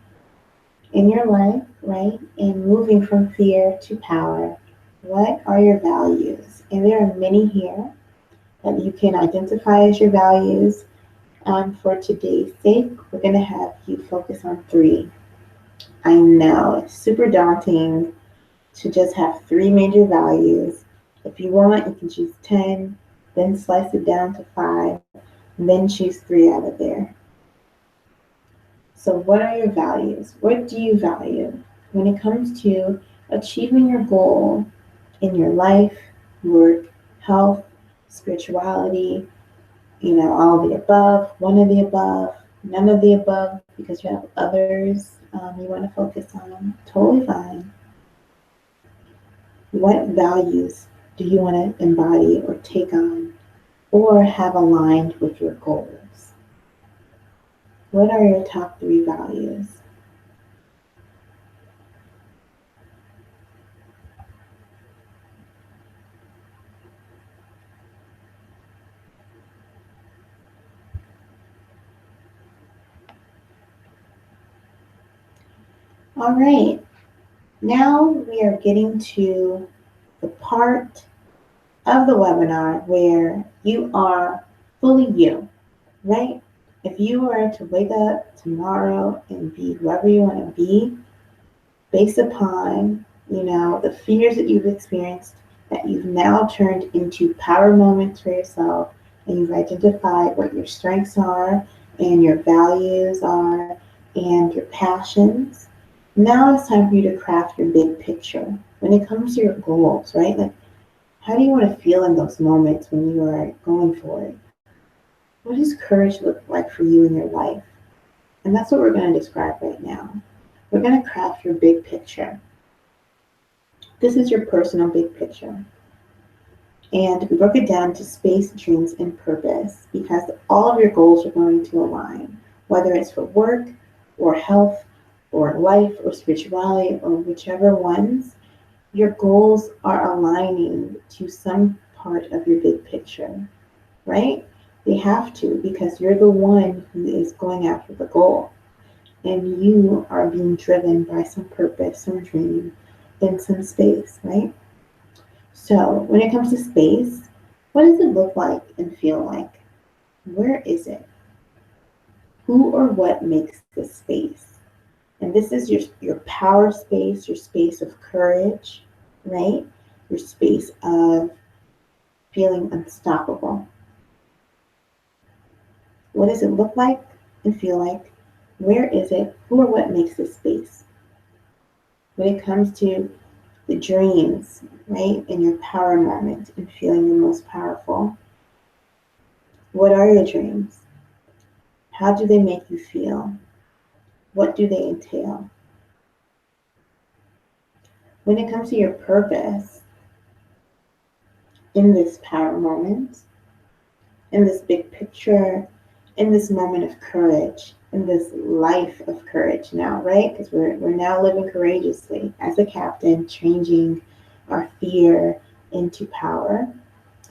S1: in your life, right? And moving from fear to power, what are your values? And there are many here that you can identify as your values. For today's sake, we're going to have you focus on 3. I know it's super daunting to just have 3 major values. If you want, you can choose 10, then slice it down to 5, and then choose 3 out of there. So what are your values? What do you value when it comes to achieving your goal in your life, work, health, spirituality, all of the above, one of the above, none of the above, because you have others you want to focus on? Totally fine. What values do you want to embody or take on or have aligned with your goals? What are your top 3 values? All right, now we are getting to the part of the webinar where you are fully you, right? If you were to wake up tomorrow and be whoever you want to be, based upon, the fears that you've experienced, that you've now turned into power moments for yourself, and you've identified what your strengths are and your values are and your passions. Now it's time for you to craft your big picture when it comes to your goals, right? Like, how do you want to feel in those moments when you are going for it? What does courage look like for you in your life? And that's what we're going to describe right now. We're going to craft your big picture. This is your personal big picture. And we broke it down to space, dreams, and purpose because all of your goals are going to align, whether it's for work or health or life or spirituality or whichever ones. Your goals are aligning to some part of your big picture, right? They have to, because you're the one who is going after the goal. And you are being driven by some purpose, some dream, in some space, right? So when it comes to space, what does it look like and feel like? Where is it? Who or what makes this space? And this is your power space, your space of courage, right? your space of feeling unstoppable. What does it look like and feel like? Where is it? Who or what makes this space? When it comes to the dreams, right, in your power moment and feeling the most powerful, what are your dreams? How do they make you feel? What do they entail? When it comes to your purpose in this power moment, in this big picture, in this moment of courage, in this life of courage now, right? Because we're now living courageously as a captain, changing our fear into power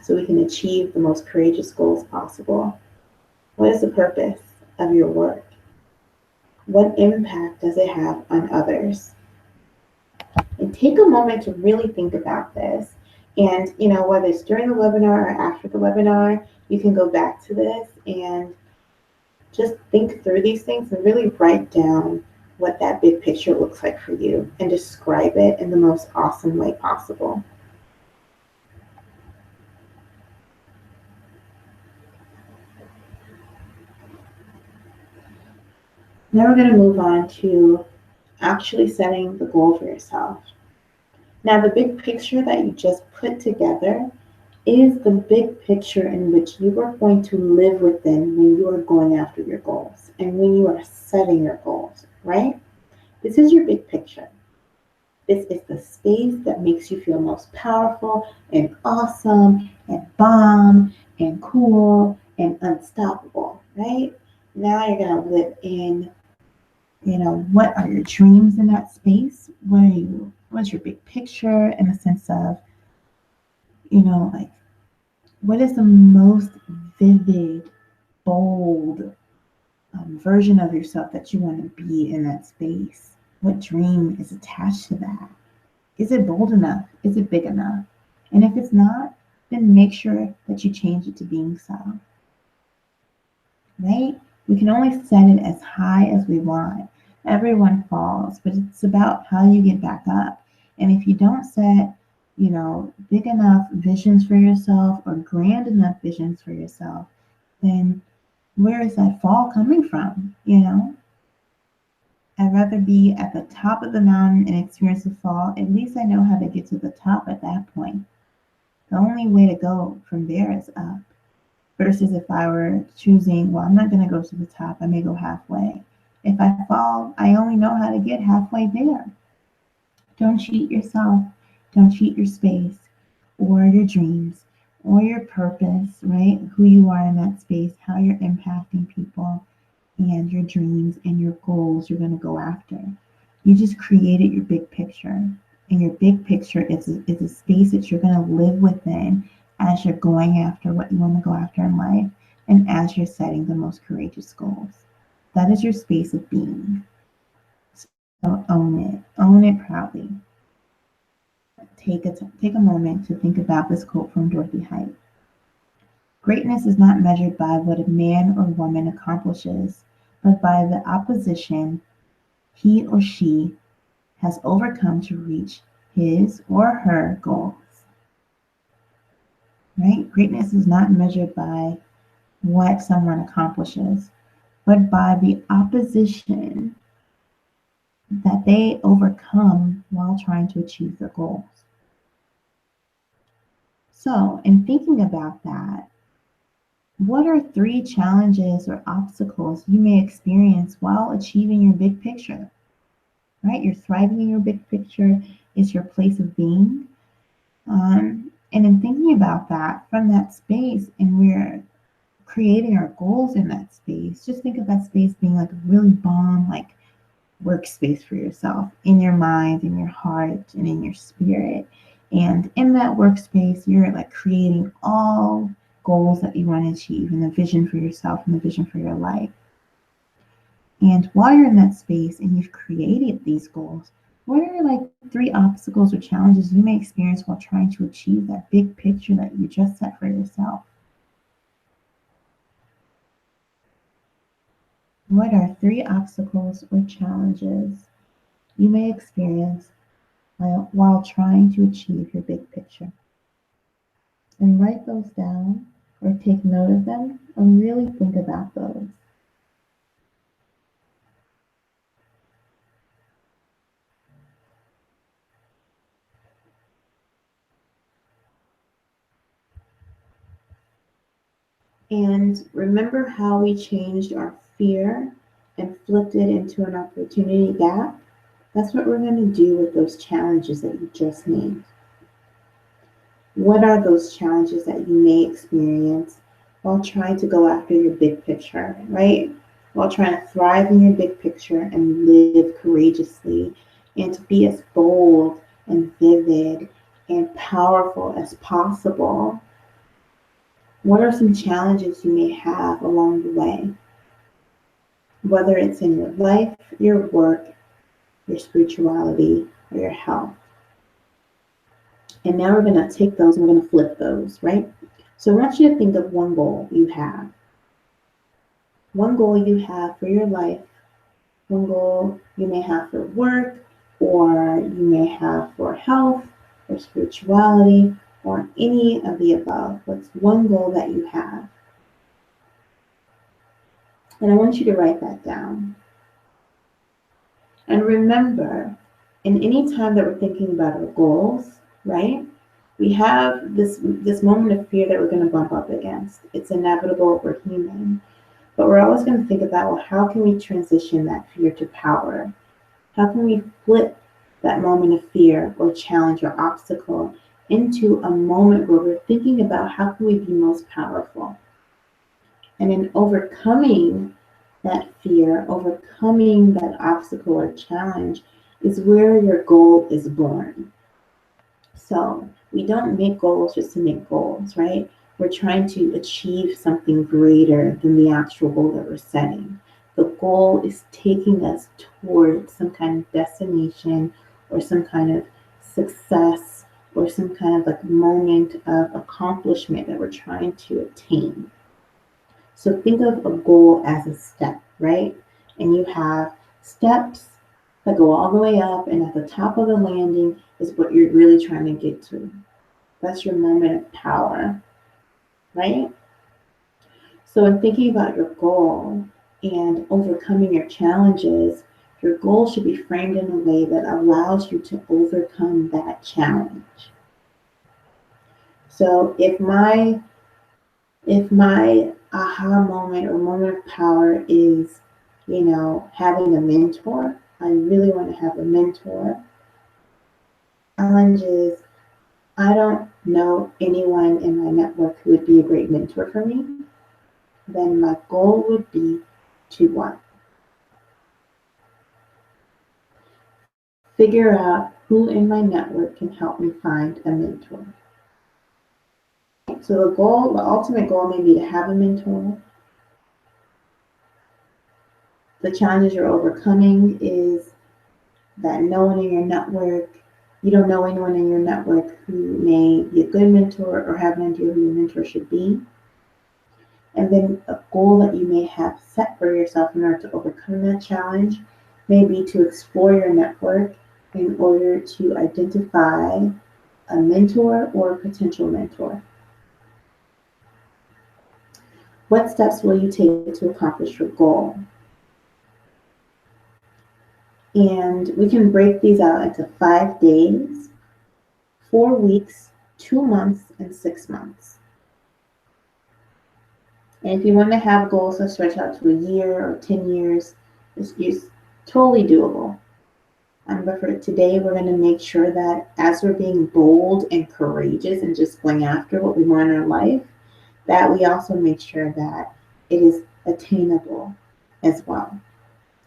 S1: so we can achieve the most courageous goals possible. What is the purpose of your work? What impact does it have on others? And take a moment to really think about this. And, whether it's during the webinar or after the webinar, you can go back to this and just think through these things and really write down what that big picture looks like for you and describe it in the most awesome way possible. Now we're going to move on to actually setting the goal for yourself. Now, the big picture that you just put together is the big picture in which you are going to live within when you are going after your goals and when you are setting your goals, right? This is your big picture. This is the space that makes you feel most powerful and awesome and bomb and cool and unstoppable, right? Now you're going to live in, what are your dreams in that space? What's your big picture in the sense of, like, what is the most vivid, bold version of yourself that you want to be in that space? What dream is attached to that? Is it bold enough? Is it big enough? And if it's not, then make sure that you change it to being so. Right? We can only set it as high as we want. Everyone falls, but it's about how you get back up. And if you don't set, big enough visions for yourself or grand enough visions for yourself, then where is that fall coming from? I'd rather be at the top of the mountain and experience the fall. At least I know how to get to the top at that point. The only way to go from there is up. Versus if I were choosing, well, I'm not going to go to the top, I may go halfway. If I fall, I only know how to get halfway there. Don't cheat yourself. Don't cheat your space or your dreams or your purpose, right? Who you are in that space, how you're impacting people, and your dreams and your goals you're going to go after. You just created your big picture. And your big picture is a space that you're going to live within as you're going after what you want to go after in life and as you're setting the most courageous goals. That is your space of being. So own it. Own it proudly. Take a moment to think about this quote from Dorothy Height. Greatness is not measured by what a man or woman accomplishes, but by the opposition he or she has overcome to reach his or her goals. Right? Greatness is not measured by what someone accomplishes, but by the opposition that they overcome while trying to achieve their goals. So, in thinking about that, what are 3 challenges or obstacles you may experience while achieving your big picture? Right? You're thriving in your big picture is your place of being. And in thinking about that from that space, and we're creating our goals in that space, just think of that space being like a really bomb, like workspace for yourself in your mind, in your heart, and in your spirit. And in that workspace, you're like creating all goals that you want to achieve and the vision for yourself and the vision for your life. And while you're in that space and you've created these goals, what are like 3 obstacles or challenges you may experience while trying to achieve that big picture that you just set for yourself? What are 3 obstacles or challenges you may experience while trying to achieve your big picture. And write those down or take note of them and really think about those. And remember how we changed our fear and flipped it into an opportunity gap? That's what we're going to do with those challenges that you just named. What are those challenges that you may experience while trying to go after your big picture, right? While trying to thrive in your big picture and live courageously and to be as bold and vivid and powerful as possible. What are some challenges you may have along the way? Whether it's in your life, your work, your spirituality, or your health. And now we're going to take those and we're going to flip those, right? So I want you to think of one goal you have. One goal you have for your life, one goal you may have for work, or you may have for health, or spirituality, or any of the above. What's one goal that you have? And I want you to write that down. And remember, in any time that we're thinking about our goals, right? We have this moment of fear that we're going to bump up against. It's inevitable, we're human. But we're always going to think about, well, how can we transition that fear to power? How can we flip that moment of fear or challenge or obstacle into a moment where we're thinking about how can we be most powerful? And in overcoming that fear, overcoming that obstacle or challenge is where your goal is born. So we don't make goals just to make goals, right? We're trying to achieve something greater than the actual goal that we're setting. The goal is taking us toward some kind of destination or some kind of success or some kind of like moment of accomplishment that we're trying to attain. So think of a goal as a step, right? And you have steps that go all the way up, and at the top of the landing is what you're really trying to get to. That's your moment of power, right? So in thinking about your goal and overcoming your challenges, your goal should be framed in a way that allows you to overcome that challenge. So if my aha moment or moment of power is, having a mentor, I really want to have a mentor. Challenge is, I don't know anyone in my network who would be a great mentor for me. Then my goal would be to what? Figure out who in my network can help me find a mentor. So the ultimate goal may be to have a mentor. The challenges you're overcoming is that no one in your network, you don't know anyone in your network who may be a good mentor or have an idea who your mentor should be. And then a goal that you may have set for yourself in order to overcome that challenge may be to explore your network in order to identify a mentor or a potential mentor. What steps will you take to accomplish your goal? And we can break these out into 5 days, 4 weeks, 2 months, and 6 months. And if you want to have goals that stretch out to a year or 10 years, it's totally doable. But for today, we're going to make sure that as we're being bold and courageous and just going after what we want in our life, that we also make sure that it is attainable as well.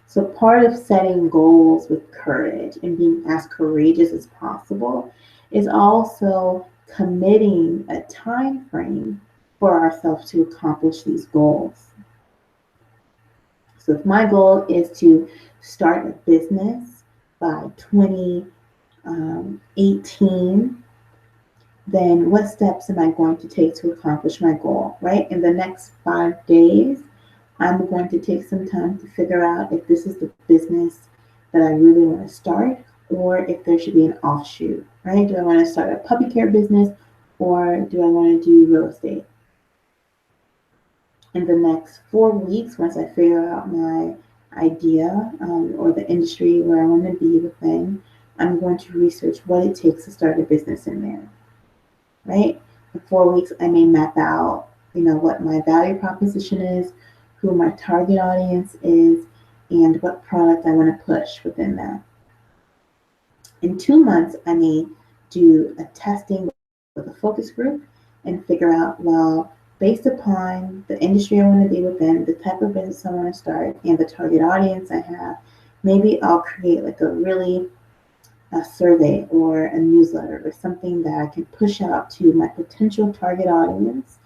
S1: So part of setting goals with courage and being as courageous as possible is also committing a time frame for ourselves to accomplish these goals. So if my goal is to start a business by 2018, then what steps am I going to take to accomplish my goal, right? In the next 5 days, I'm going to take some time to figure out if this is the business that I really want to start, or if there should be an offshoot, right? Do I want to start a puppy care business, or do I want to do real estate? In the next 4 weeks, once I figure out my idea or the industry where I want to be within, I'm going to research what it takes to start a business in there, right? In 4 weeks, I may map out, what my value proposition is, who my target audience is, and what product I want to push within that. In 2 months, I may do a testing with a focus group and figure out, well, based upon the industry I want to be within, the type of business I want to start, and the target audience I have, maybe I'll create like a survey or a newsletter or something that I can push out to my potential target audience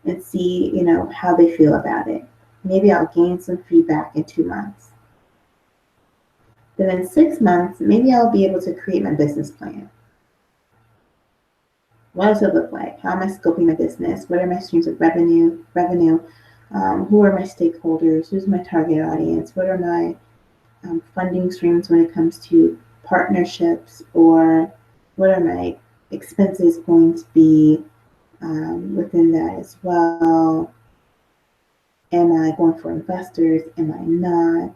S1: and see, how they feel about it. Maybe I'll gain some feedback in 2 months. Then in 6 months, maybe I'll be able to create my business plan. What does it look like? How am I scoping my business? What are my streams of revenue? Who are my stakeholders? Who's my target audience? What are my funding streams when it comes to partnerships, or what are my expenses going to be within that as well? Am I going for investors? Am I not?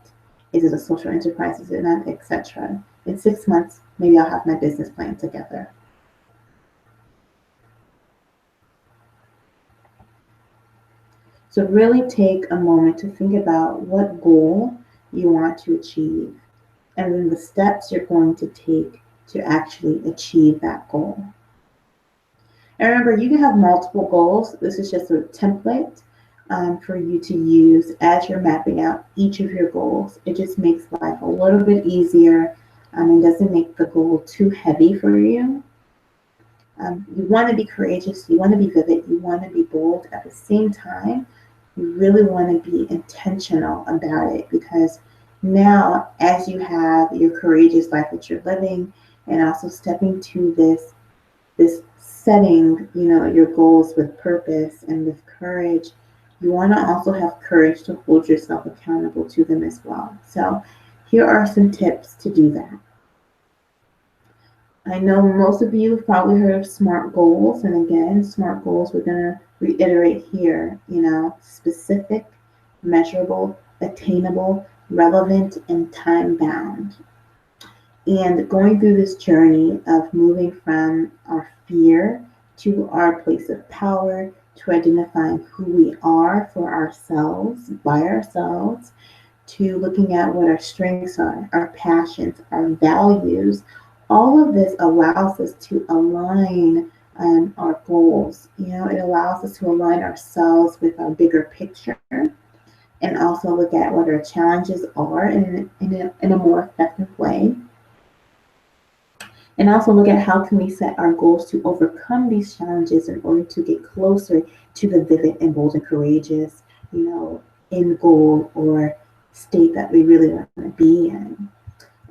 S1: Is it a social enterprise? Is it not? Etc. In 6 months, maybe I'll have my business plan together. So really take a moment to think about what goal you want to achieve, and then the steps you're going to take to actually achieve that goal. And remember, you can have multiple goals. This is just a template for you to use as you're mapping out each of your goals. It just makes life a little bit easier and doesn't make the goal too heavy for you. You want to be courageous, you want to be vivid, you want to be bold. At the same time, you really want to be intentional about it, because now, as you have your courageous life that you're living, and also stepping to this setting, your goals with purpose and with courage, you want to also have courage to hold yourself accountable to them as well. So here are some tips to do that. I know most of you have probably heard of SMART goals. And again, SMART goals, we're going to reiterate here, specific, measurable, attainable, relevant, and time-bound. And going through this journey of moving from our fear to our place of power, to identifying who we are for ourselves, by ourselves, to looking at what our strengths are, our passions, our values. All of this allows us to align our goals. It allows us to align ourselves with our bigger picture, and also look at what our challenges are in a more effective way. And also look at how can we set our goals to overcome these challenges in order to get closer to the vivid and bold and courageous, end goal or state that we really want to be in.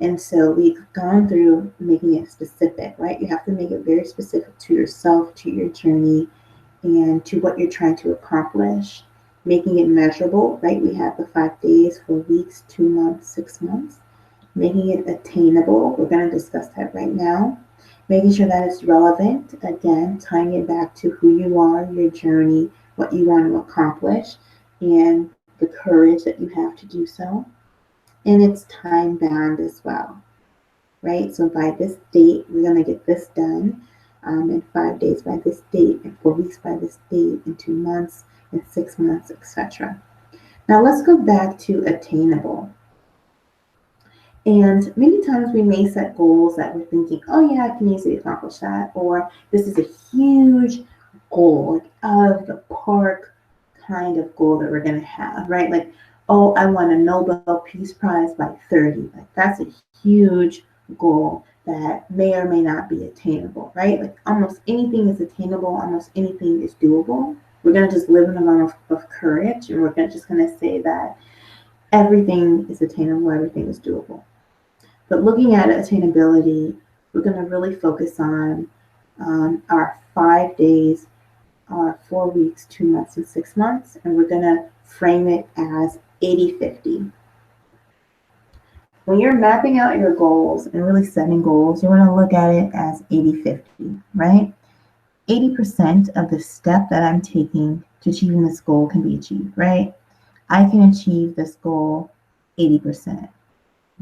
S1: And so we've gone through making it specific, right? You have to make it very specific to yourself, to your journey, and to what you're trying to accomplish. Making it measurable, right? We have the 5 days, 4 weeks, 2 months, 6 months. Making it attainable, we're going to discuss that right now. Making sure that it's relevant, again, tying it back to who you are, your journey, what you want to accomplish, and the courage that you have to do so. And it's time bound as well, right? So by this date, we're going to get this done. In 5 days by this date, in 4 weeks by this date, in 2 months, in 6 months, etc. Now let's go back to attainable. And many times we may set goals that we're thinking, oh yeah, I can easily accomplish that. Or this is a huge goal, like out of the park kind of goal that we're going to have, right? Like, oh, I want a Nobel Peace Prize by 30. Like that's a huge goal that may or may not be attainable, right? Like almost anything is attainable, almost anything is doable. We're going to just live in a moment of courage, and we're just going to say that everything is attainable, everything is doable. But looking at attainability, we're going to really focus on our 5 days, our 4 weeks, 2 months, and 6 months, and we're going to frame it as 80-50. when you're mapping out your goals and really setting goals, you want to look at it as 80-50, right? 80% of the step that I'm taking to achieving this goal can be achieved, right? I can achieve this goal 80%,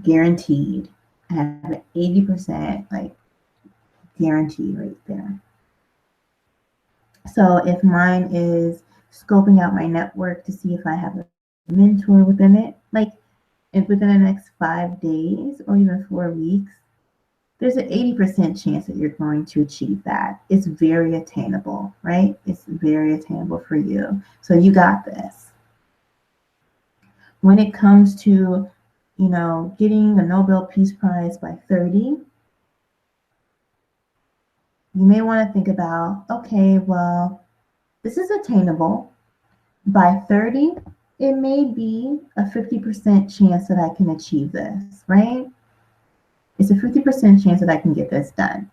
S1: guaranteed. I have an 80% like guarantee right there. So if mine is scoping out my network to see if I have a mentor within it, like if within the next 5 days or even 4 weeks, there's an 80% chance that you're going to achieve that. It's very attainable, right? It's very attainable for you. So you got this. When it comes to, getting the Nobel Peace Prize by 30, you may want to think about, okay, well, this is attainable. By 30, it may be a 50% chance that I can achieve this, right? It's a 50% chance that I can get this done.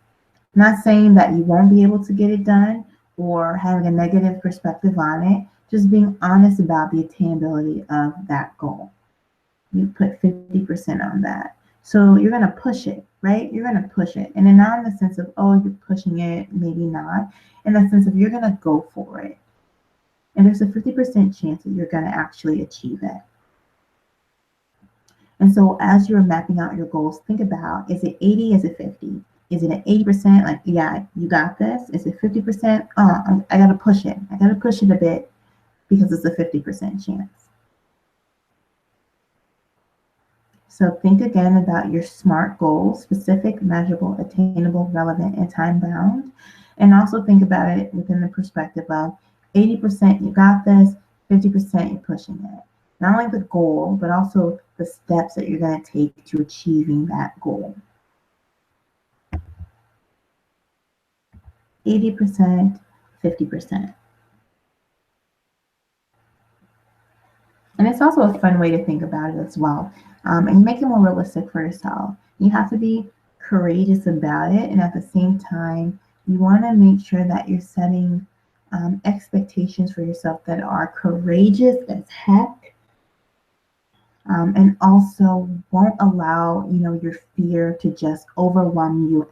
S1: I'm not saying that you won't be able to get it done or having a negative perspective on it, just being honest about the attainability of that goal. You put 50% on that. So you're going to push it, right? You're going to push it. And then not in the sense of, oh, you're pushing it, maybe not. In the sense of you're going to go for it. And there's a 50% chance that you're going to actually achieve it. And so as you're mapping out your goals, think about, is it 80? Is it 50? Is it an 80%? Like, yeah, you got this. Is it 50%? I got to push it. I got to push it a bit because it's a 50% chance. So think again about your SMART goals: specific, measurable, attainable, relevant, and time-bound. And also think about it within the perspective of 80% you got this, 50% you're pushing it. Not only the goal, but also the steps that you're going to take to achieving that goal. 80%, 50%. And it's also a fun way to think about it as well. And you make it more realistic for yourself. You have to be courageous about it. And at the same time, you want to make sure that you're setting expectations for yourself that are courageous as heck. And also won't allow, your fear to just overwhelm you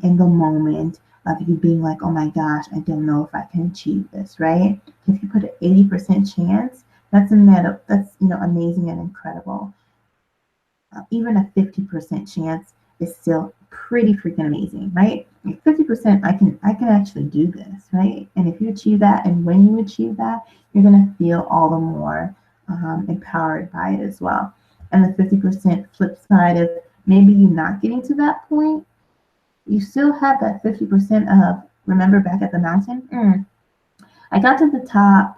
S1: in the moment of you being like, oh my gosh, I don't know if I can achieve this, right? If you put an 80% chance, that's amazing and incredible. Even a 50% chance is still pretty freaking amazing, right? 50%, I can actually do this, right? And if you achieve that, and when you achieve that, you're gonna feel all the more empowered by it as well. And the 50% flip side of maybe you not getting to that point, you still have that 50% of, remember back at the mountain? I got to the top,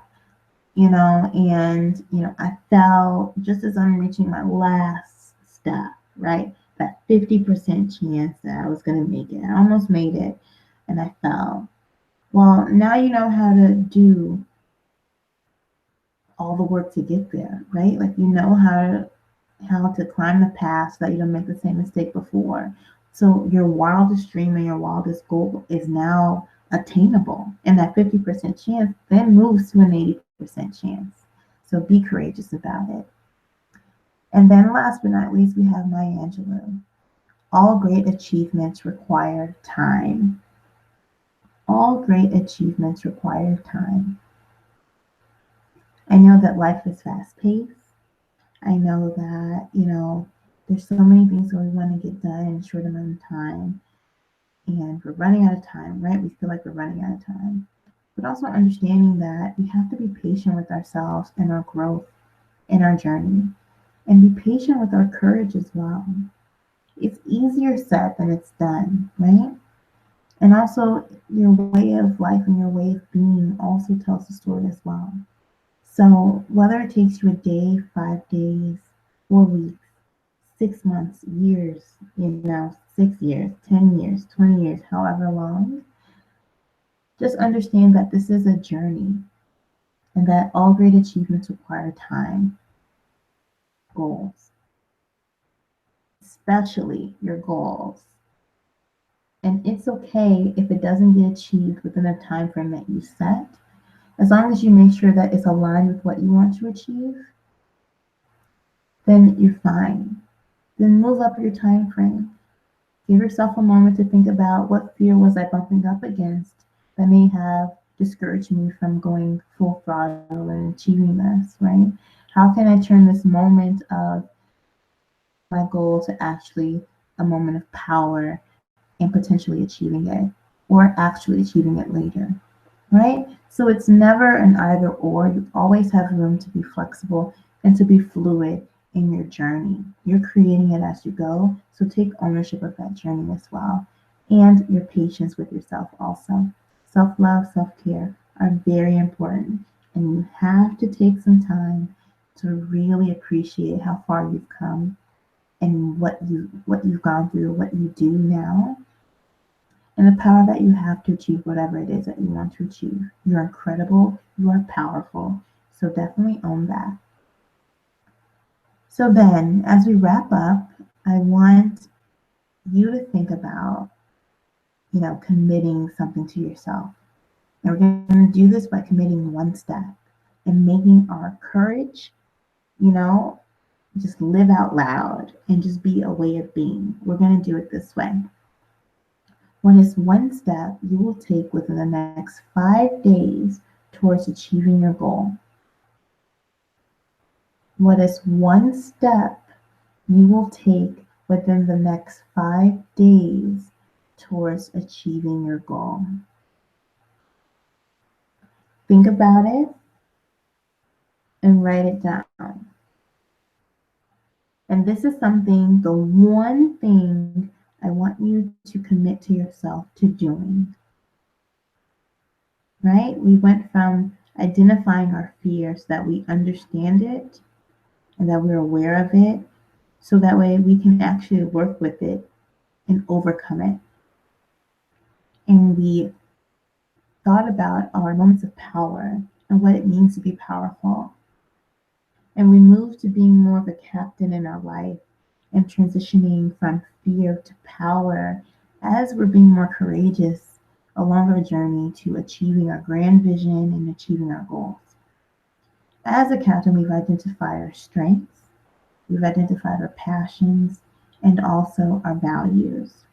S1: and, I fell just as I'm reaching my last step, right? That 50% chance that I was going to make it. I almost made it, and I fell. Well, now you know how to do all the work to get there, right? Like, you know how to climb the path so that you don't make the same mistake before. So your wildest dream and your wildest goal is now attainable. And that 50% chance then moves to an 80% chance. So be courageous about it. And then last but not least, we have Maya Angelou. All great achievements require time. All great achievements require time. I know that life is fast paced. I know that, there's so many things that we want to get done in a short amount of time. And we're running out of time, right? We feel like we're running out of time. But also understanding that we have to be patient with ourselves and our growth and our journey. And be patient with our courage as well. It's easier said than it's done, right? And also your way of life and your way of being also tells the story as well. So whether it takes you a day, 5 days, 4 weeks, 6 months, years, 6 years, 10 years, 20 years, however long, just understand that this is a journey and that all great achievements require time, goals, especially your goals. And it's okay if it doesn't get achieved within a time frame that you set, as long as you make sure that it's aligned with what you want to achieve, then you're fine. Then move up your time frame. Give yourself a moment to think about what fear was I bumping up against that may have discouraged me from going full throttle and achieving this, right? How can I turn this moment of my goal to actually a moment of power and potentially achieving it or actually achieving it later, right? So it's never an either or. You always have room to be flexible and to be fluid in your journey. You're creating it as you go. So take ownership of that journey as well. And your patience with yourself also. Self love, self care are very important. And you have to take some time to really appreciate how far you've come and what you've gone through, what you do now, and the power that you have to achieve whatever it is that you want to achieve. You're incredible, you are powerful, so definitely own that. So then, as we wrap up, I want you to think about, committing something to yourself. And we're going to do this by committing one step and making our courage, you know, just live out loud and just be a way of being. We're going to do it this way. What is one step you will take within the next 5 days towards achieving your goal? What is one step you will take within the next 5 days towards achieving your goal? Think about it and write it down. And this is something, the one thing I want you to commit to yourself to doing. Right? We went from identifying our fear so that we understand it and that we're aware of it, so that way we can actually work with it and overcome it. And we thought about our moments of power and what it means to be powerful. And we moved to being more of a captain in our life and transitioning from fear to power as we're being more courageous along our journey to achieving our grand vision and achieving our goals. As a captain, we've identified our strengths, we've identified our passions, and also our values,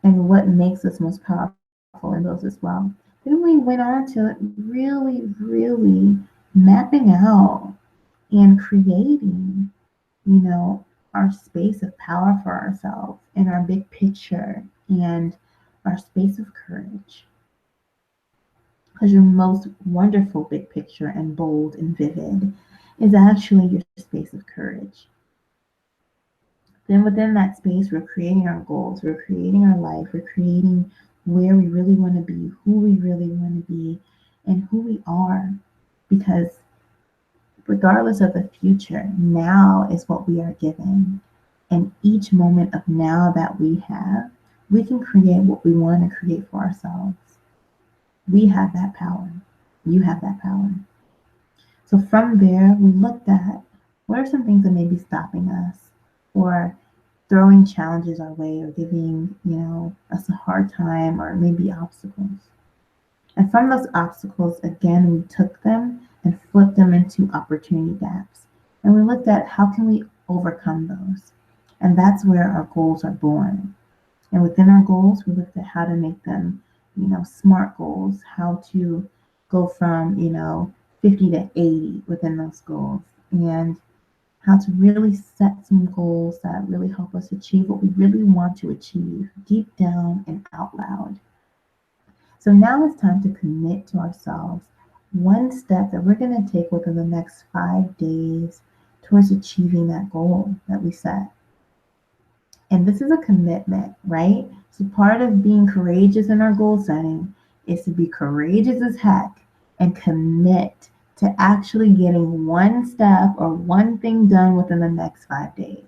S1: and what makes us most powerful in those as well. Then we went on to really mapping out and creating, our space of power for ourselves and our big picture and our space of courage. Because your most wonderful big picture and bold and vivid is actually your space of courage. Then within that space, we're creating our goals, we're creating our life, we're creating where we really want to be, who we really want to be, and who we are. Because regardless of the future, now is what we are given. And each moment of now that we have, we can create what we want to create for ourselves. We have that power. You have that power. So from there, we looked at what are some things that may be stopping us or throwing challenges our way or giving, us a hard time or maybe obstacles. And from those obstacles, again, we took them and flipped them into opportunity gaps. And we looked at how can we overcome those. And that's where our goals are born. And within our goals, we looked at how to make them, smart goals, how to go from, 50 to 80 within those goals, and how to really set some goals that really help us achieve what we really want to achieve deep down and out loud. So now it's time to commit to ourselves one step that we're going to take within the next 5 days towards achieving that goal that we set. And this is a commitment, right? So part of being courageous in our goal setting is to be courageous as heck and commit to actually getting one step or one thing done within the next 5 days.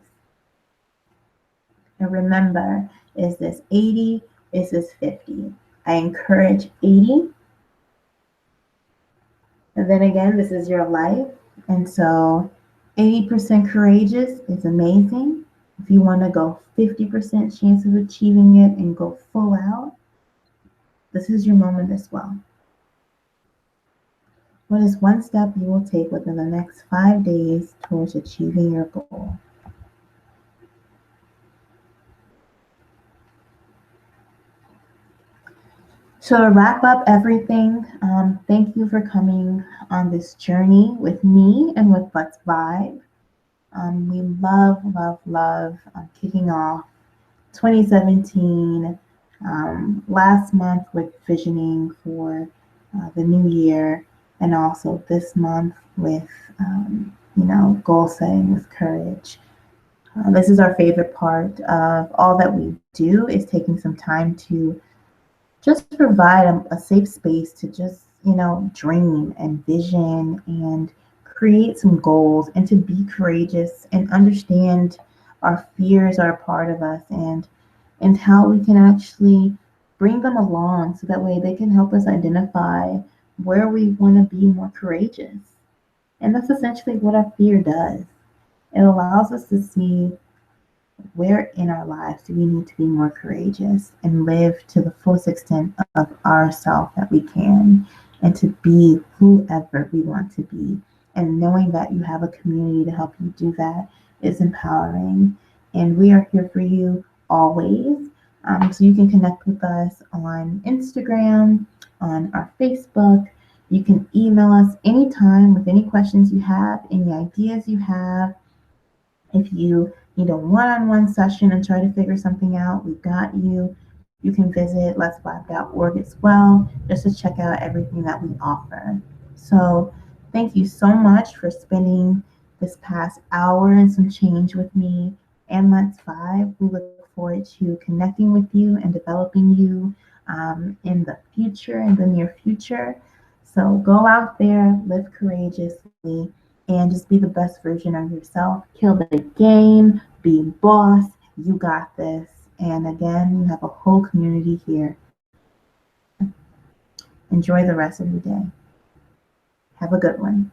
S1: And remember, is this 80? Is this 50? I encourage 80. And then again, this is your life. And so 80% courageous is amazing. If you want to go 50% chance of achieving it and go full out, this is your moment as well. What is one step you will take within the next 5 days towards achieving your goal? So to wrap up everything, thank you for coming on this journey with me and with Let's Vibe. We love kicking off 2017 last month with visioning for the new year, and also this month with, goal setting with courage. This is our favorite part of all that we do, is taking some time to just provide a safe space to just, dream and vision and create some goals, and to be courageous and understand our fears are a part of us, and how we can actually bring them along so that way they can help us identify where we want to be more courageous. And that's essentially what our fear does. It allows us to see where in our lives do we need to be more courageous and live to the fullest extent of ourself that we can, and to be whoever we want to be. And knowing that you have a community to help you do that is empowering. And we are here for you always. So you can connect with us on Instagram, on our Facebook. You can email us anytime with any questions you have, any ideas you have. If you need a one-on-one session and try to figure something out, we've got you. You can visit letsvibe.org as well, just to check out everything that we offer. So thank you so much for spending this past hour and some change with me and Let's Vibe. We look forward to connecting with you and developing you in the future, in the near future. So go out there, live courageously, and just be the best version of yourself. Kill the game, be boss. You got this. And again, you have a whole community here. Enjoy the rest of your day. Have a good one.